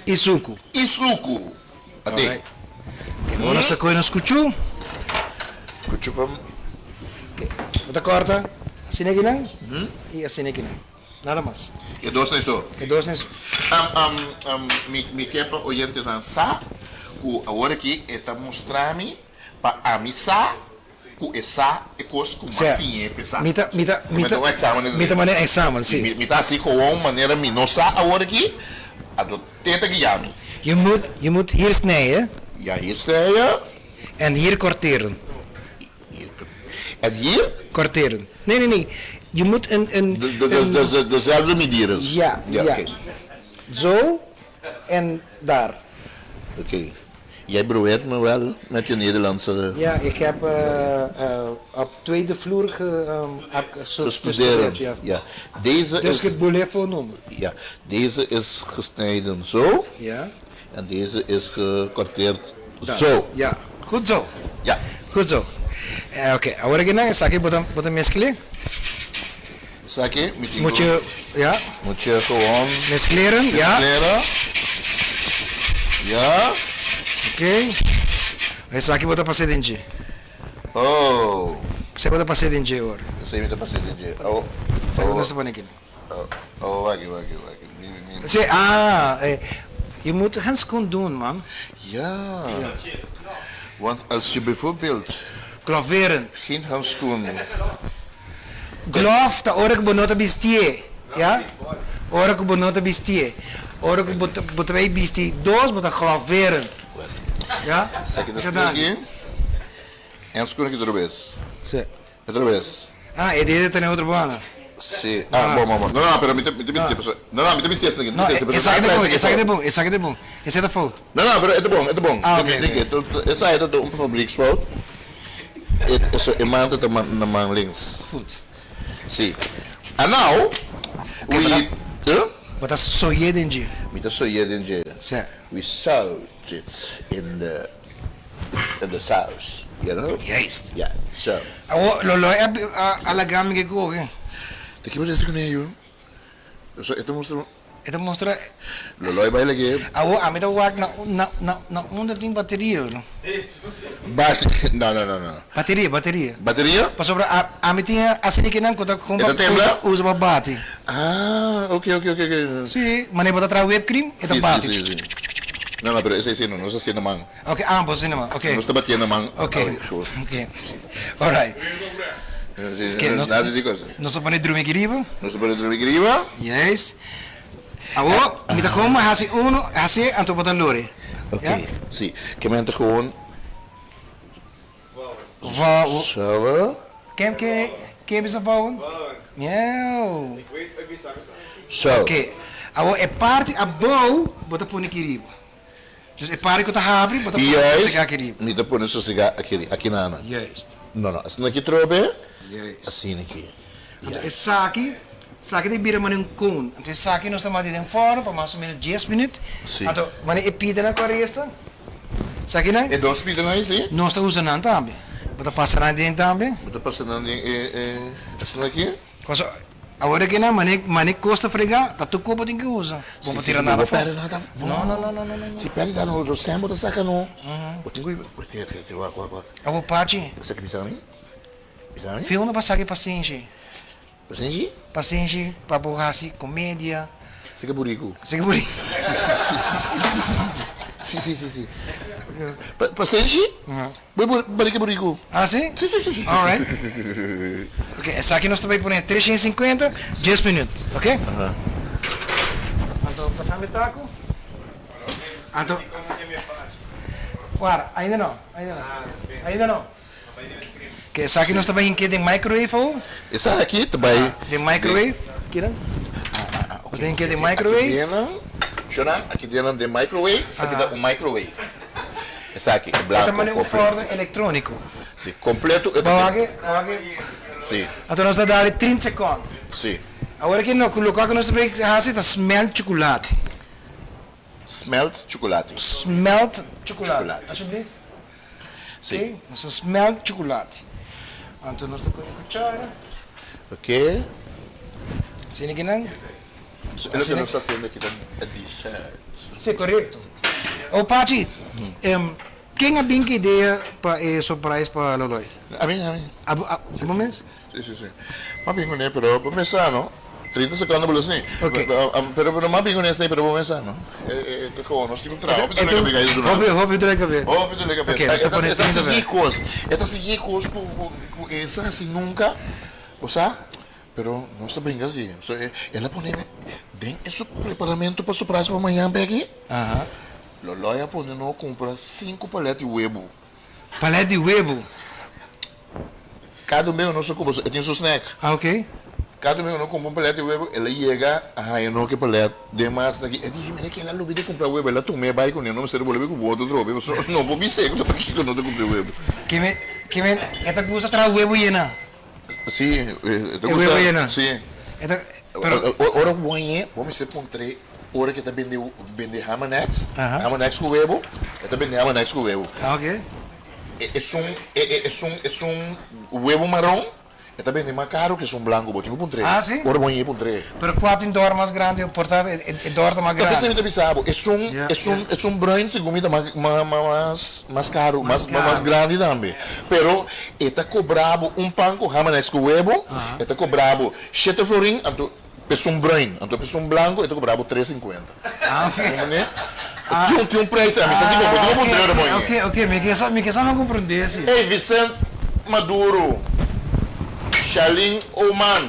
E suco. E suco. Até. Agora nós coisa nos cuchu. Cuchu para... Bota corta. Assim aqui não? E assim aqui não. Nada mais. E dois nisso? E dois nisso. Me quepa oyente dançar. O agora aqui está mostrando para a missa. O essa é coisa como assim é pensar. Mita maneira exame, sim. Mita assim com uma maneira minosa agora aqui. A do tenta guiame. Je moet hier snijden. Ja, hier snijden. En hier korteren. En hier? Korteren. Nee. Je moet dezelfde medieren. Ja. Okay. Zo en daar. Oké. Jij beweert me wel met je Nederlandse... Ja, ik heb op tweede vloer gestudeerd. Ja. Deze dus is... je het boulevard noemen. Ja, deze is gesneden zo. Ja. En deze is gekorteerd zo. Ja, goed zo. Ja. Goed zo. Oké, agora que não, sake bota mescler. Sake, moet je, ja. Moet je gewoon... Mescleren, ja. Ja. Oké. Essa aqui bota para ser dentro. Oh. Você bota para ser dentro agora. Você bota para ser dentro. Oh. Você bota para aqui. Oh, wacht. Je moet handschoen doen, man. Ja. Want als je bijvoorbeeld... Klaveren. Geen handschoen. Glove, ta ora que bonota bestie. Ja? Ora que bonota bestie. Ora que bota bem bisti 2, bota glaveren. Ja? Essa aqui da aqui. É um escuro aqui outra vez. Sim. Outra vez. Ah, e dele tem outra banda. Sim. Ah, bom. Não, pero me bisti. Não, me bisti essa aqui. Não, essa aqui é bom. Esse é da foto. Não, pero é bom. Ah, ok. Essa é da fabriksfout. É manta na mão links. Goed. Sim. And now, we... But that's so yedenji. Met so yedenji. Sim. We salt it in the sauce. You know? Yes. Yeah, so. Lo é alagami que coge. Te que você com ele? Ito mostra. Loloy vai lagi. A mim tá work na onda tem bateria, não? Não. Bateria. Bateria? Para sobre a mim tinha assim que não conta com usa para bate. Ah, ok. Sim, mas nem botar tra web cream, é bate. Não, pero esse não se assim na mão. Ok, ambos sim na mão. Ok. Não está batendo na mão. Ok. Alright. Nada de coisa. Não se pode dormir griba? Yes. Awo, mita gewoon hasi uno, hasi anto botar lore. Ok, sim. Que me entra gewoon. Vouwen. Quem bisa vouwen? Miau. So. Ok. Awo é parte a bow, bota pôr quiribo. Dus é parte que tá abre, bota pôr chegar quiribo. Mita pôr isso chegar aqui na Ana. Yes. Não, assim aqui trobe. Yes. Assim aqui. É Saki de bira manin kun. Então saki nós estamos de fora para mais ou menos 10 minutos. Sim. Então, manin epida na corresta. Saki não? É 2 pida na sim. Nós estamos usando também. Bota passar na dentro também. Bota passar na dentro assim aqui. Coisa agora que não, manin costa fregar, tá tudo copo tem que usar. Vamos tirar nada fora. Não. Se perde dá no do sembo da saca não. Eu tenho que tirar. A vou parte. Você que precisa mim? Filme para sair paciente. Paciente para borrar-se comédia. Siga burico. Sim. Paciente? Burico burico. Ah, sim? Sim. Alright. Ok, essa aqui nós também põe 350, 10 minutos, ok? Então, passamos o taco. Então... Para, ainda não. Que essa aqui nós também em que tem microwave ou? Essa aqui também. Tem microwave? Kira? Tem que ter microwave? Aqui dentro tem microwave, essa aqui dá um microwave. Essa aqui é branco. Também um forno eletrônico. Sim, completo. Sim. Então nós dá 30 segundos. Sim. Agora que nós colocar que nós também fazemos é smelt chocolate. Smelt chocolate. Alsjeblieft. Sim. Nós smelt chocolate. Então nós temos a cuchara. Ok. Sim, aqui não? Ele que nós está fazendo aqui é dessert. Sim, correto. O Pachi, quem é bem que ideia para surprise para Loloy? A mim. Bom mês? Sim. Mas bem, né? Pero começar, não? 30 segundos bolus nih. Okay. Pero mama bingung nih pero bumesa no. Kau nós temos trabalho para pegar isso do nada. Hobby do legal. Okay, esta se ricos com essa assim nunca. O sea, pero não está bem assim. So, ela põe bem esse preparamento para surpresa para amanhã pegue. Aham. Loloya põe não compra 5 paletes de huevo. Palete de huevo. Cada mês não só compra, tem seu snack. Ah, ok. Cada mês não compra palete de huevo, ela chega, eu não que palete demais daqui. Eu disse, mas que ela não vai comprar huevo, ela tomou vai com ele, não me serve boleh com o outro trobe, não vou me seco, tô aqui que não te comprei huevo. Que me, esta gusta tra huevo llena. Sim, huevo llena. Sim. Pero ora buenye, vamos se pontre, ora que tá vende Hamanex, Hamanex com huevo, tá vende Hamanex com huevo. Ah, ok. Es un huevo marrón. Está bien más caro que es un blanco. Botinho por 3. Ah, sí. Ahora voy a ir por 3. Pero ¿cuál es el más grande? Portar el dorto más grande. Es un brain segunda más caro, más grande también. Pero está cobrado un pan con Hamanex con huevo. Está cobrado 7 florín. Es un brain. Entonces es un blanco. Está cobrado 3.50. Ah, ok. Tinha um preço, a missa de Ok, me quer não compreender isso. Ei, Vicente Maduro, Shalim Oman.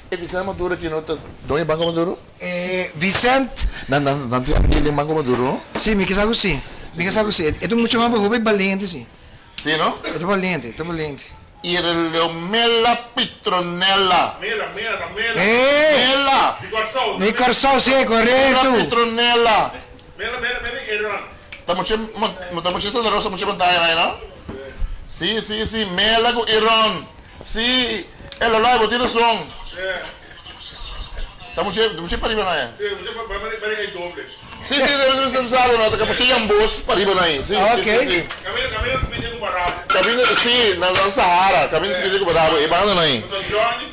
Ei, Vicente Maduro aqui não tá. Onde é Banco Maduro? Vicente. Nanti aquele mango maduro? Sim, me quis algo sim. É muito mais valente, sim. Sim, não? É valente. Irleomela Pitronella. Mela. Mela. De Corsol, sim, Mela correto. Pitronella. Mela, Iran. Estamos chegando a rosa, estamos chegando aí, não? Sim. Mela com Iran. Sim. Ela lá, vou tirar som. Estamos chegando para riba, não é? Vai doble. Sim, estamos usando, estamos chegando ambos para riba, não é? Sim. Camilo se pediu com barabo. Caminho, sim, na Sahara. Caminho se pediu com barabo. E para não é? Johnny.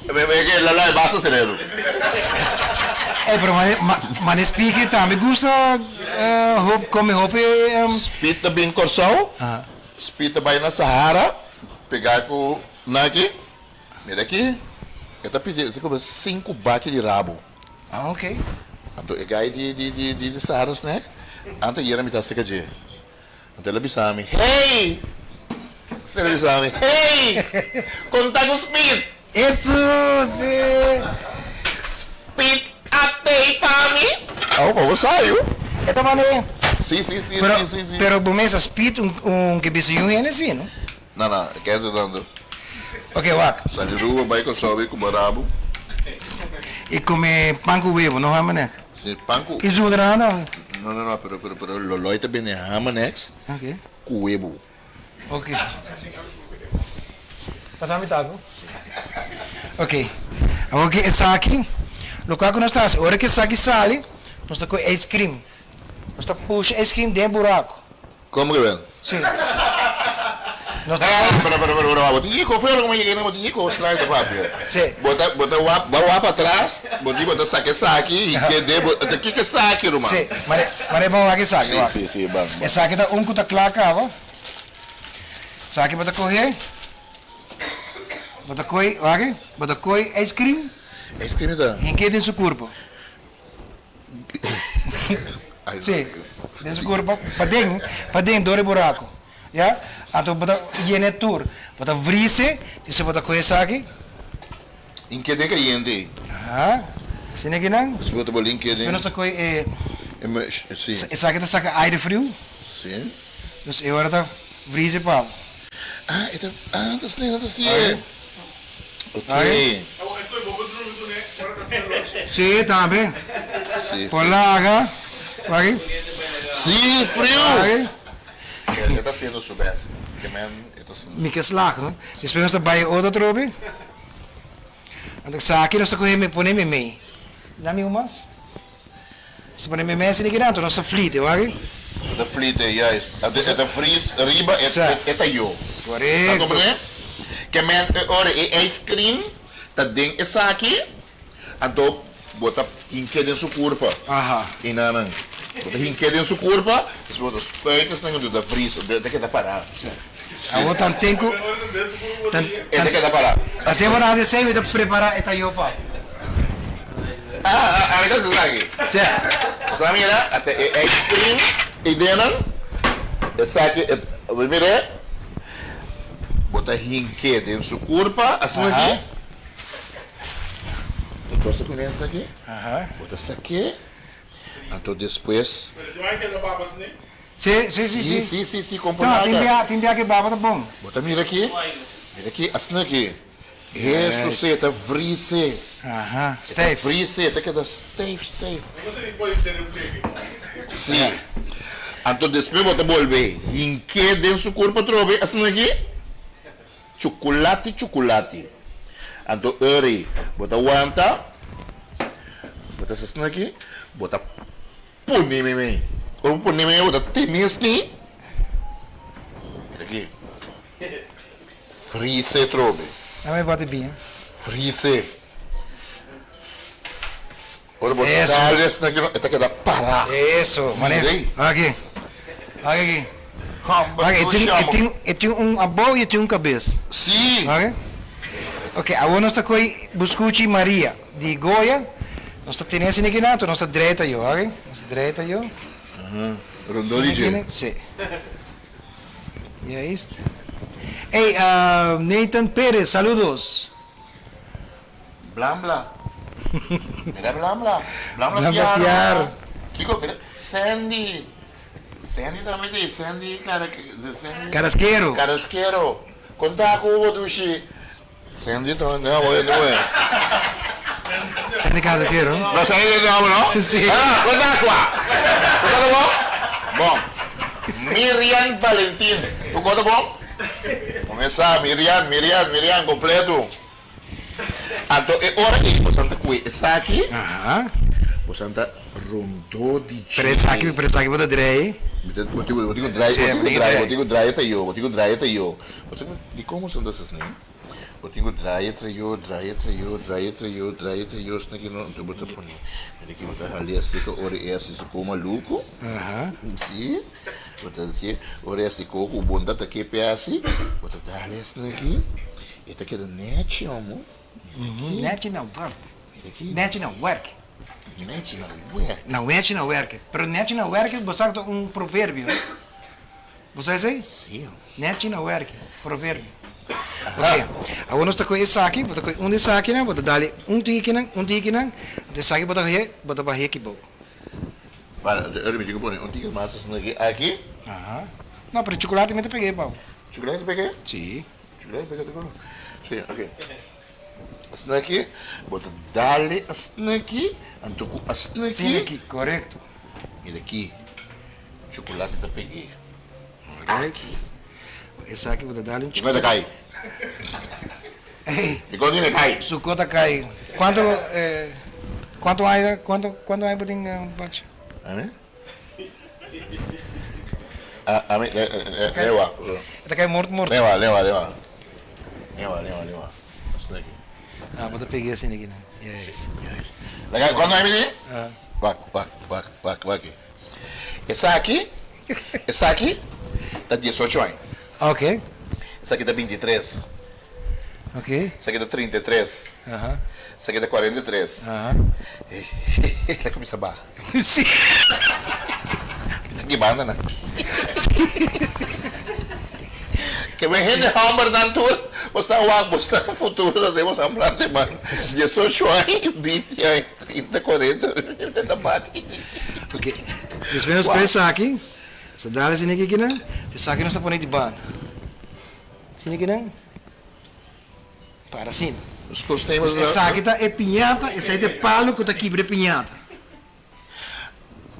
É que lá é basta cerebro. Mas speaker também gosta come roupa Spita bem corsão. Spita vai na Sahara. Pegar com naqui. Mira aqui. Eu tô pedindo, eu tô 5 baques de rabo. Ok. Então, é gai de Sahara snack. Anta ia me dar seca de. Então ela bisame. Hey! Você bisame. Hey! Conta com speed. Isso, sim. Speed atei para mim. Oh, como saiu? É da maneira. Sim. Pero começa speed que bicho é assim, não? Não, quer dizer dando. Ok, wak. Sai de rua, vai com sobe com barabo. E come pão com huevo, não é mané? Sim, pão com. E zudra não? Não, pero loloi também é hamanex. Ok. Com huevo. Ok. Passamos taco. Ok. Agora essa aqui, no caso nós estamos, hora que essa aqui sai, nós estamos com ice cream. Nós estamos puxa ice cream dentro do buraco. Como que vem? Sim. Pero, botico, foi como cheguei no botico, slide do papel. Sim. Bota o para trás, bota saque, e que de que saque, irmão. Sim, mas vamos aqui saque. Sim, bom. Essa aqui tá que tá claro, cara. Saque bota correr. Bota coi ice cream. Ice cream da. Em que tem seu corpo? Sim. Tem seu corpo para dentro do buraco. Ya? Então bota higiene tour. Bota vrise, você bota coisa aqui. Em que de que yende? Sini aqui não? Você bota bolinho que de. Nós tá coi sim. Essa aqui tá saca aire frio. Sim. Nós agora tá vrise para. Tá sim. Ok. Sim, também. Sim. Por lá, aqui. Sim, frio. Aqui. Ele está sendo subeste. Mica slag, não? Depois nós estamos aí outra trobe. Então, aqui nós estamos com põe meio. Dá me umas. Se põe meio assim que não, nós estamos flite, ok? Da flite, yes. Esta fris riba é eu. Correto. Que mente ora é ice cream, tá dentro essa aqui. Então bota hinque dentro sua curva. E não. Bota hinque dentro sua curva, depois bota os peitos dentro da fris, daqui da parada. A outra tem que daqui da parada. Até agora a gente vai preparar esta yopa. A vida é aqui. Certo. Você mira, até é ice cream e dentro essa aqui, primeiro bota hinque dentro sua curva, assim aqui. Depois você conhece daqui. Bota isso aqui. Então depois. Sim, componente. Tem que baba tá bom. Bota mira aqui, assim aqui. Isso é tá frise. Steve. Frise, tá que da Steve. Sim. Então depois bota volver. Hinque dentro do corpo outra vez, assim aqui. Chocolate. Então ori, bota wanta. Bota assim aqui. Bota punimeme. Ou punimeme bota tenis ni. Aqui. Frise trobe. Não me bate bem. Frise. Ora bota talvez na que tá que dá parar. Isso, maneiro. Aqui. Eu tenho abó e tenho cabeça. Sim. Ok, agora nós estamos com Buscucci Maria de Goiás. Nós estamos tendo esse aqui, nós estamos direita aí, ok? Nós estamos direita aí. Rondolije. Sim. E é isto. Hey, Nathan Pérez, saludos. Blam. Mira, bla piar. Kiko, mira, Sandy também tem, Sandy, cara, Sandy. Carasqueiro. Conta com o Dushi. Sandy não é. Sandy Carasqueiro? Não, Sandy não? Sim. Conta bom? Miriam Valentim. Tu conta bom? Começar, Miriam, completo. Então, é hora que você está com essa aqui. Você está rondou de chile. Presa aqui, bota dry. Botigo dry até eu. Você de como são dessas, né? Botigo dry até eu, isso aqui não, tu bota por mim. Aqui bota ali assim, que hora é assim, se for maluco. Sim. Bota assim, hora é assim, coco, o bunda tá aqui, pé assim. Bota ali assim aqui. E tá aqui da net, amor. National work. Pero national work, você sabe um provérbio. Você sabe? Sim. National work, provérbio. Ok. Agora nós temos esse aqui, bota um desse aqui, né? Bota dali um tiquinang, desse aqui bota barriga aqui bom. Para, eu me digo por um tiquinang massa aqui. Não, para chocolate eu peguei, Paulo. Chocolate peguei? Sim. Chocolate peguei agora. Sim, ok. Snaki, bota dali snaki, antuku snaki. Sim, aqui, correto. E daqui, chocolate da peguei. Aqui. Esse aqui vou dar um chocolate. Cai. Ei. E quando ele cai? Sucota cai. Quanto aí botem bate? Amém? Amém. Lewa. Tá cai morto. Lewa. Bota peguei assim aqui, né? Yes. Legal, quando é menino? Vai. Essa aqui tá 18 anos. Ok. Essa aqui tá 23. Ok. Essa aqui tá 33. Essa aqui tá 43. Ela começa a barra. Sim. Que banda, né? Que me rende hammer na tour, você está no futuro, nós temos um plano de mano. 18 anos, 20 anos, 30, 40, da bate. Ok. Depois nós pensamos aqui, se dá assim aqui, né? Esse aqui nós põe de banda. Assim aqui, né? Para assim. Esse aqui tá é pinhata, esse aqui é palo que está aqui para pinhata.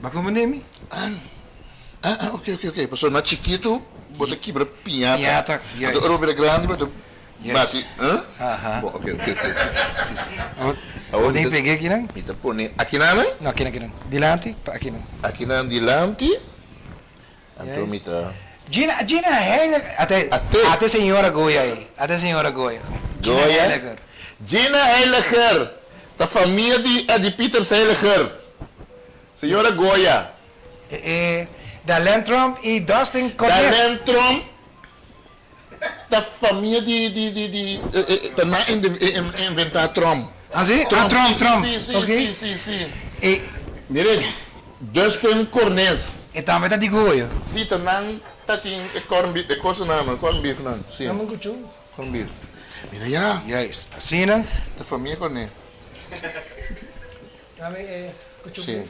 Mas como nome? Ok. Pessoal, na chiquito, bota aqui para pinhata. Pinhata, yes. Bota ouro grande, bota bate. Bom, ok. Eu tenho peguei aqui, né? Então, põe aqui não, né? Não, aqui não. Dilante, aqui não. Aqui não, dilante. Então, mita. Gina, até senhora Goya aí. Até senhora Goya. Gina Heiliger. Da família de Peter Heiliger. Senhora Goya. Da Lentrom e Dustin Cortes. Da Lentrom. Da família de inventar Trump. Ah, sim? Trump. Sim. Mire, Dustin Cornes. E também tá de Goya. Sim, também tá aqui corn beef, não. Sim. Não, muito. Corn beef. Mira já. Yes. Assim, né? Da família Cornes. Também cuchu. Sim.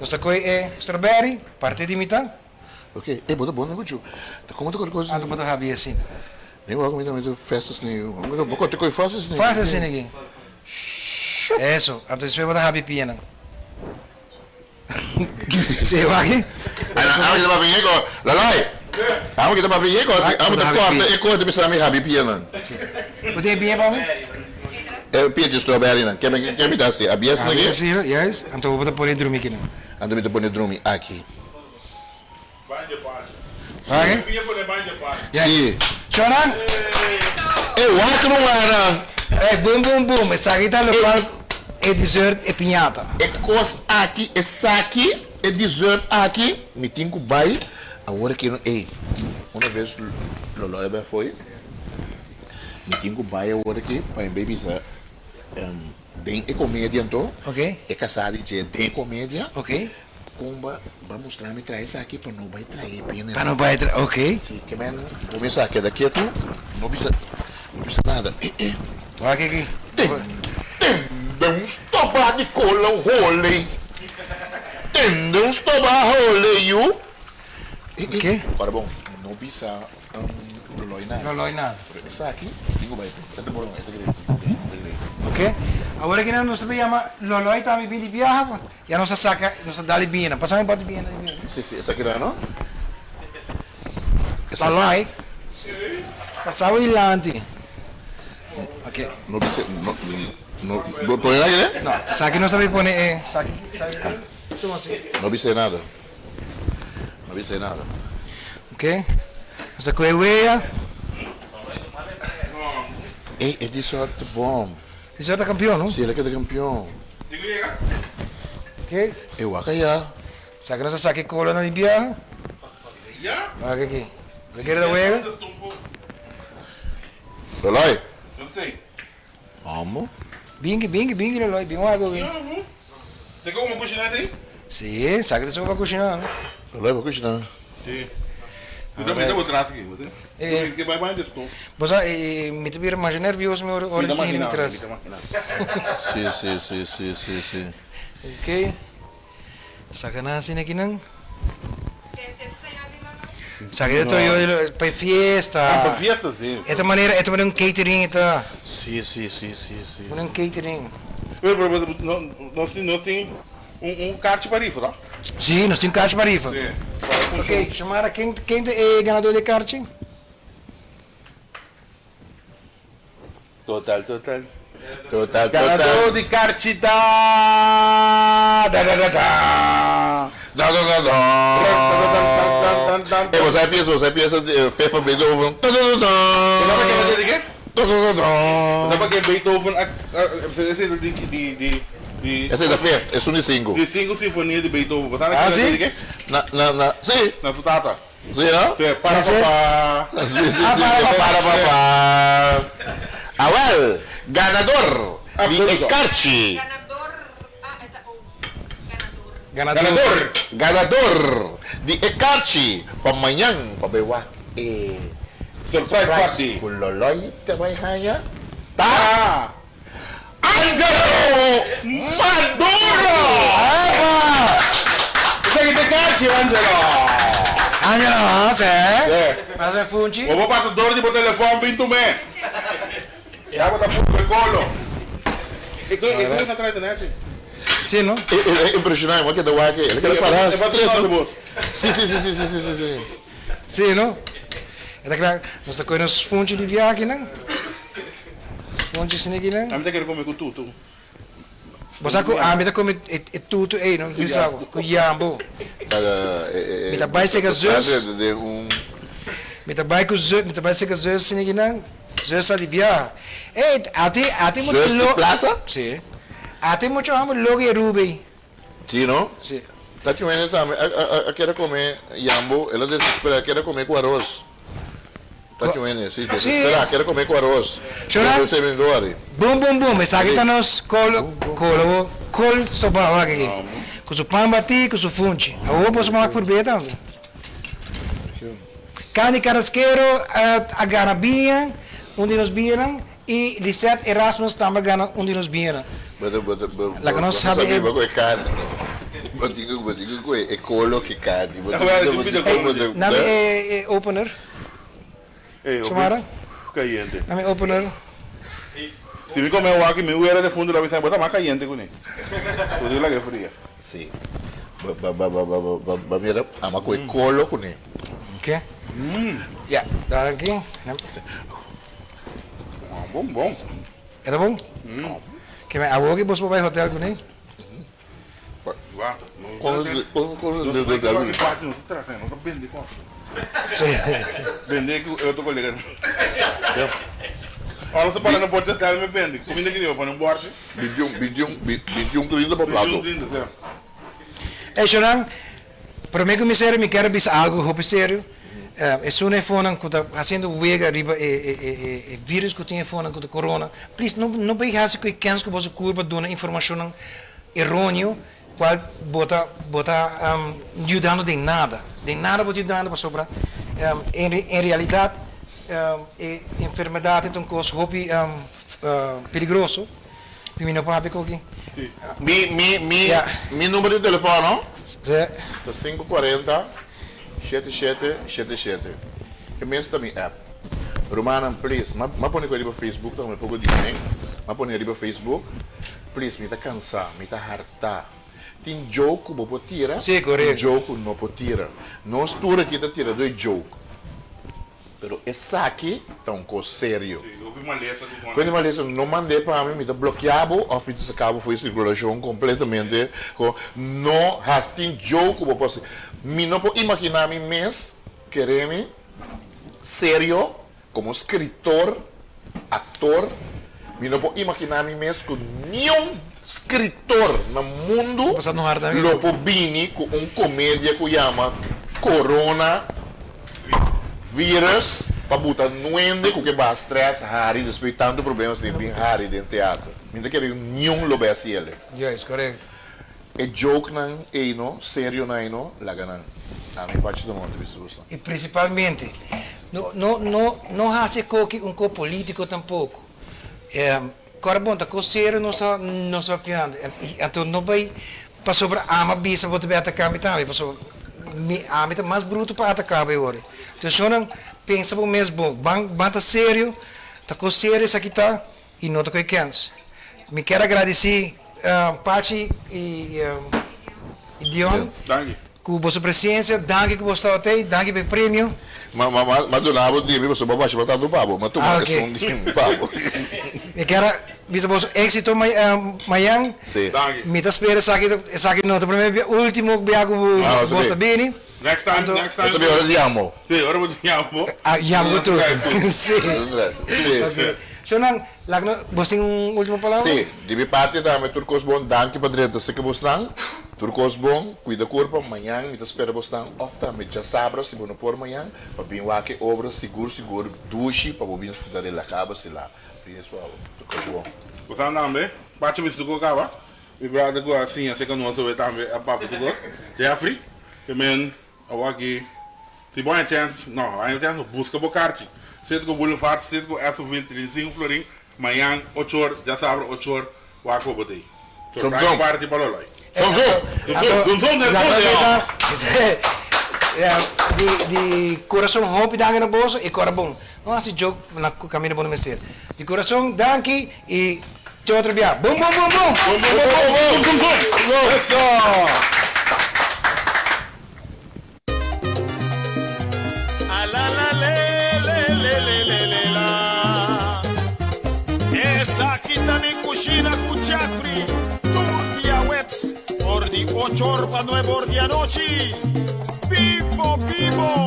Nós temos strawberry, parte de mitad. Ok, bota bom, né, Cuchu? Tá como outra coisa. Tu bota rabi assim. Nem vou comer festas nem eu. Vou contar coisa fácil assim. Faz assim aqui. Isso, então você bota rabi piena. Você vai aqui? Vamos kita papi ko. Lalai. Vamos kita papi ko. Vamos kita corta e corta bisa mi habi piena. Bota piena para mim? Pia de strawberry não. Quer me dar assim? A bias aqui? Sim, yes. Então vou botar por aí dormir aqui não. Então vou botar dormir aqui. Aqui? Sim. Choran? O outro não Boom. Essa aqui tá local. É dessert, é pinhata. É coisa aqui, é saque, é dessert aqui. Me tenho que vai. Agora que não. Uma vez Loló foi. Me tenho que vai agora que para baby tem comédia então. Ok. É casado de tem comédia. Ok. Comba, vai mostrar me trazer isso aqui para não vai trair pena. Para não vai trair, ok. Sim, que bem. Começar aqui daqui tu não precisa nada. Aqui. Tende stopar de cola o rolê. Tende stopar rolê, you. Ok? Ora bom, não pisa loloi nada. Loloi nada. Essa aqui, digo bem. Esta bom, esta grande. Ok? Agora que nós chamamos Loloi também vem de viagem, e a nossa saca, nossa dali bina, passamos para bina. Sim, essa aqui não? Loloi. Passava ilante. Ok. Não pisa, não põe nada, né? Não, essa aqui nós também põe, sabe? Toma assim. Não pisa nada. Não pisa nada. Ok? Essa coisa. É de sorte bom. De sorte campeão, não? Sim, ele é campeão. Ok? Eu acaya. Sabe que nós saque cola na viagem? Olha aqui. Você quer da wega? Loloi? Gostei. Vamos. Bing, Loloi, bing água aqui. Tem como cozinhar aí? Sim, sabe que você vai cozinhar, não? Loloi vai cozinhar. Sim. Eu também vou trazer aqui. Que vai mais disso. Você me te vira mais nervioso, meu hora de me traz. Sim. Ok. Sacanagem aqui não? Sabe que eu estou para festa. Para festa, sim. Esta maneira um catering, tá? Sim. Um catering. Nós temos kart para rifa, tá? Sim, nós temos kart para rifa. Ok, chamar quem é ganador de kart? Total. Ganador de kart da. Você pensa Fefa Beethoven. Sabe que Beethoven essa é da Fifth, é Suni 5. De 5 sinfonia de Beethoven. Sim? Sim. Na sutata. Sim, não? Para papá. Para papá. Awal, ganador de Ecarchi. Ganador de Ecarchi. Amanhã, pabewa. Surprise party. Com Loloi também hanya. Tá. Angelo Maduro! Você que Ecarchi, Angelo. Angelo, você? Mas é fungi? Vou passar dor de por telefone, pinto me. Já vou dar fundo de colo. E que está atrás da net? Sim, não? É impressionante, mas que da aqui. Ele quer parar. Sim. Sim, não? É claro, nós estamos com os fungi de viagem, não? Fungi assim aqui, não? A mim quer comer com tudo. Você está comendo tudo aí, não? Você sabe? Com jambo. Me tá bem seca zuz. Me tá bem com zuz, me tá bem seca zuz assim aqui, não? Zuz ali viagem. Até muito louco. Zuz de plaza? Sim. Até muito amo logo e rubi. Sim, não? Sim. Tá te vendo também, a quer comer jambo, ela desespera, quer comer com arroz. Tá te vendo, sim, desespera, quer comer com arroz. Chora? Bom, mas aqui tá nos col soba aqui. Com o pão bati, com o fungi. A roupa se manda por beta. Carne carrasqueiro, a garabinha, onde nos viram, e Lisette Erasmus também ganham onde nos viram. La que nós sabe é carne. Botigo é colo que carne. Nada é opener. Chamara? Caliente. Nada opener. Se me comer o aqui, me era de fundo da vez, bota mais caliente com ele. Tudo lá que é fria. Sim. Mira, ama com colo com ele. Ok? Já, dá aqui. Bom. Era bom? Que me avô que você vai hotel com ele? Vender que eu tô colhendo. Olha, você para no porto de me vende. Comida que eu para no bordo. 21,30 para prato. Choran, para mim que me quero ver algo roupa sério. É só um fone que está fazendo wega riba vírus que tem fone com corona. Please, não vai fazer que cansa que você curva dona informação errônea, qual bota ajudando de nada bota ajudando para sobrar. Em realidade, enfermidade então cos roupa peligroso. Mi no papi aqui. Mi número de telefone, Sim. 540-7777. Que mesmo também app. Romana, please, mas põe ali para Facebook, também pouco de nem. Mas põe ali para Facebook. Please, me tá cansado, me tá harta. Tem joke que você tira, tem joke que não pode tirar. Nós todos aqui tá tirando dois joke. Pero esse aqui tá um coisa sério. Quando eu maleza não mandei para mim, me tá bloqueado, ou me tá acabou foi circulação completamente. Não, tem joke que você me não pode imaginar mim mesmo querer sério como escritor, ator. Me não pode imaginar mim mesmo com nenhum escritor no mundo lo pode vir com uma comédia que chama Corona Vírus para botar nuende que vai stress Harry depois tanto problemas de vir Harry dentro do teatro. Me não quero nenhum lo bem ele. Yes, correto. É joke não, não, sério não, lá ganham. A mim parte do mundo pessoas. E principalmente não há se coque um co político tampouco. Corabon tá coceiro não só piando. Então não vai para sobre a ma bisa vou te atacar me também, passou a me tá mais bruto para atacar agora. Então só não pensa o mesmo, bata sério, tá coceiro isso aqui tá e não tá com cans. Me quero agradecer Pachi e Dion. Danke. Com vossa presença, danke que você está aí, danke pelo prêmio. Mas do lado de mim, você vai botar do babo, mas tu vai ser um babo. Eu quero ver vosso êxito amanhã. Sim. Me tá esperando essa aqui não, primeiro último que eu gosto bem. Next time. Você vê hora de amo. Sim, hora de amo. Amo tudo. Sim. So você tem última palavra? Sim, de minha parte também turcos bom, danke para direita, sei que você não. Turcos bom, cuida corpo, amanhã me espera você não. Ofta me já sabra se você não por amanhã, para vir lá que obra seguro, duche para vir estudar lá acaba se lá. Principal, turcos bom. Você não também? Parte me estudo acaba. Me brada go assim, assim que nós vamos também a papo tudo. Jeffrey, que men, eu aqui. Se bom a chance, não, a chance busca bocarte. Sento com Boulevard, sento com S25 Florim, amanhã 8 horas, já sabe 8 horas, o arco botei. So, vai parte para lá. De coração hope danke na bolsa e coração. Não há esse jogo na caminho para mestre. De coração danke e tchau outro dia. Bum bum bum bum. Isso. Essa aqui também coxina com Jeffrey. Tour dia webs. Por de 8 horas para 9 horas da noite. Vivo, vivo.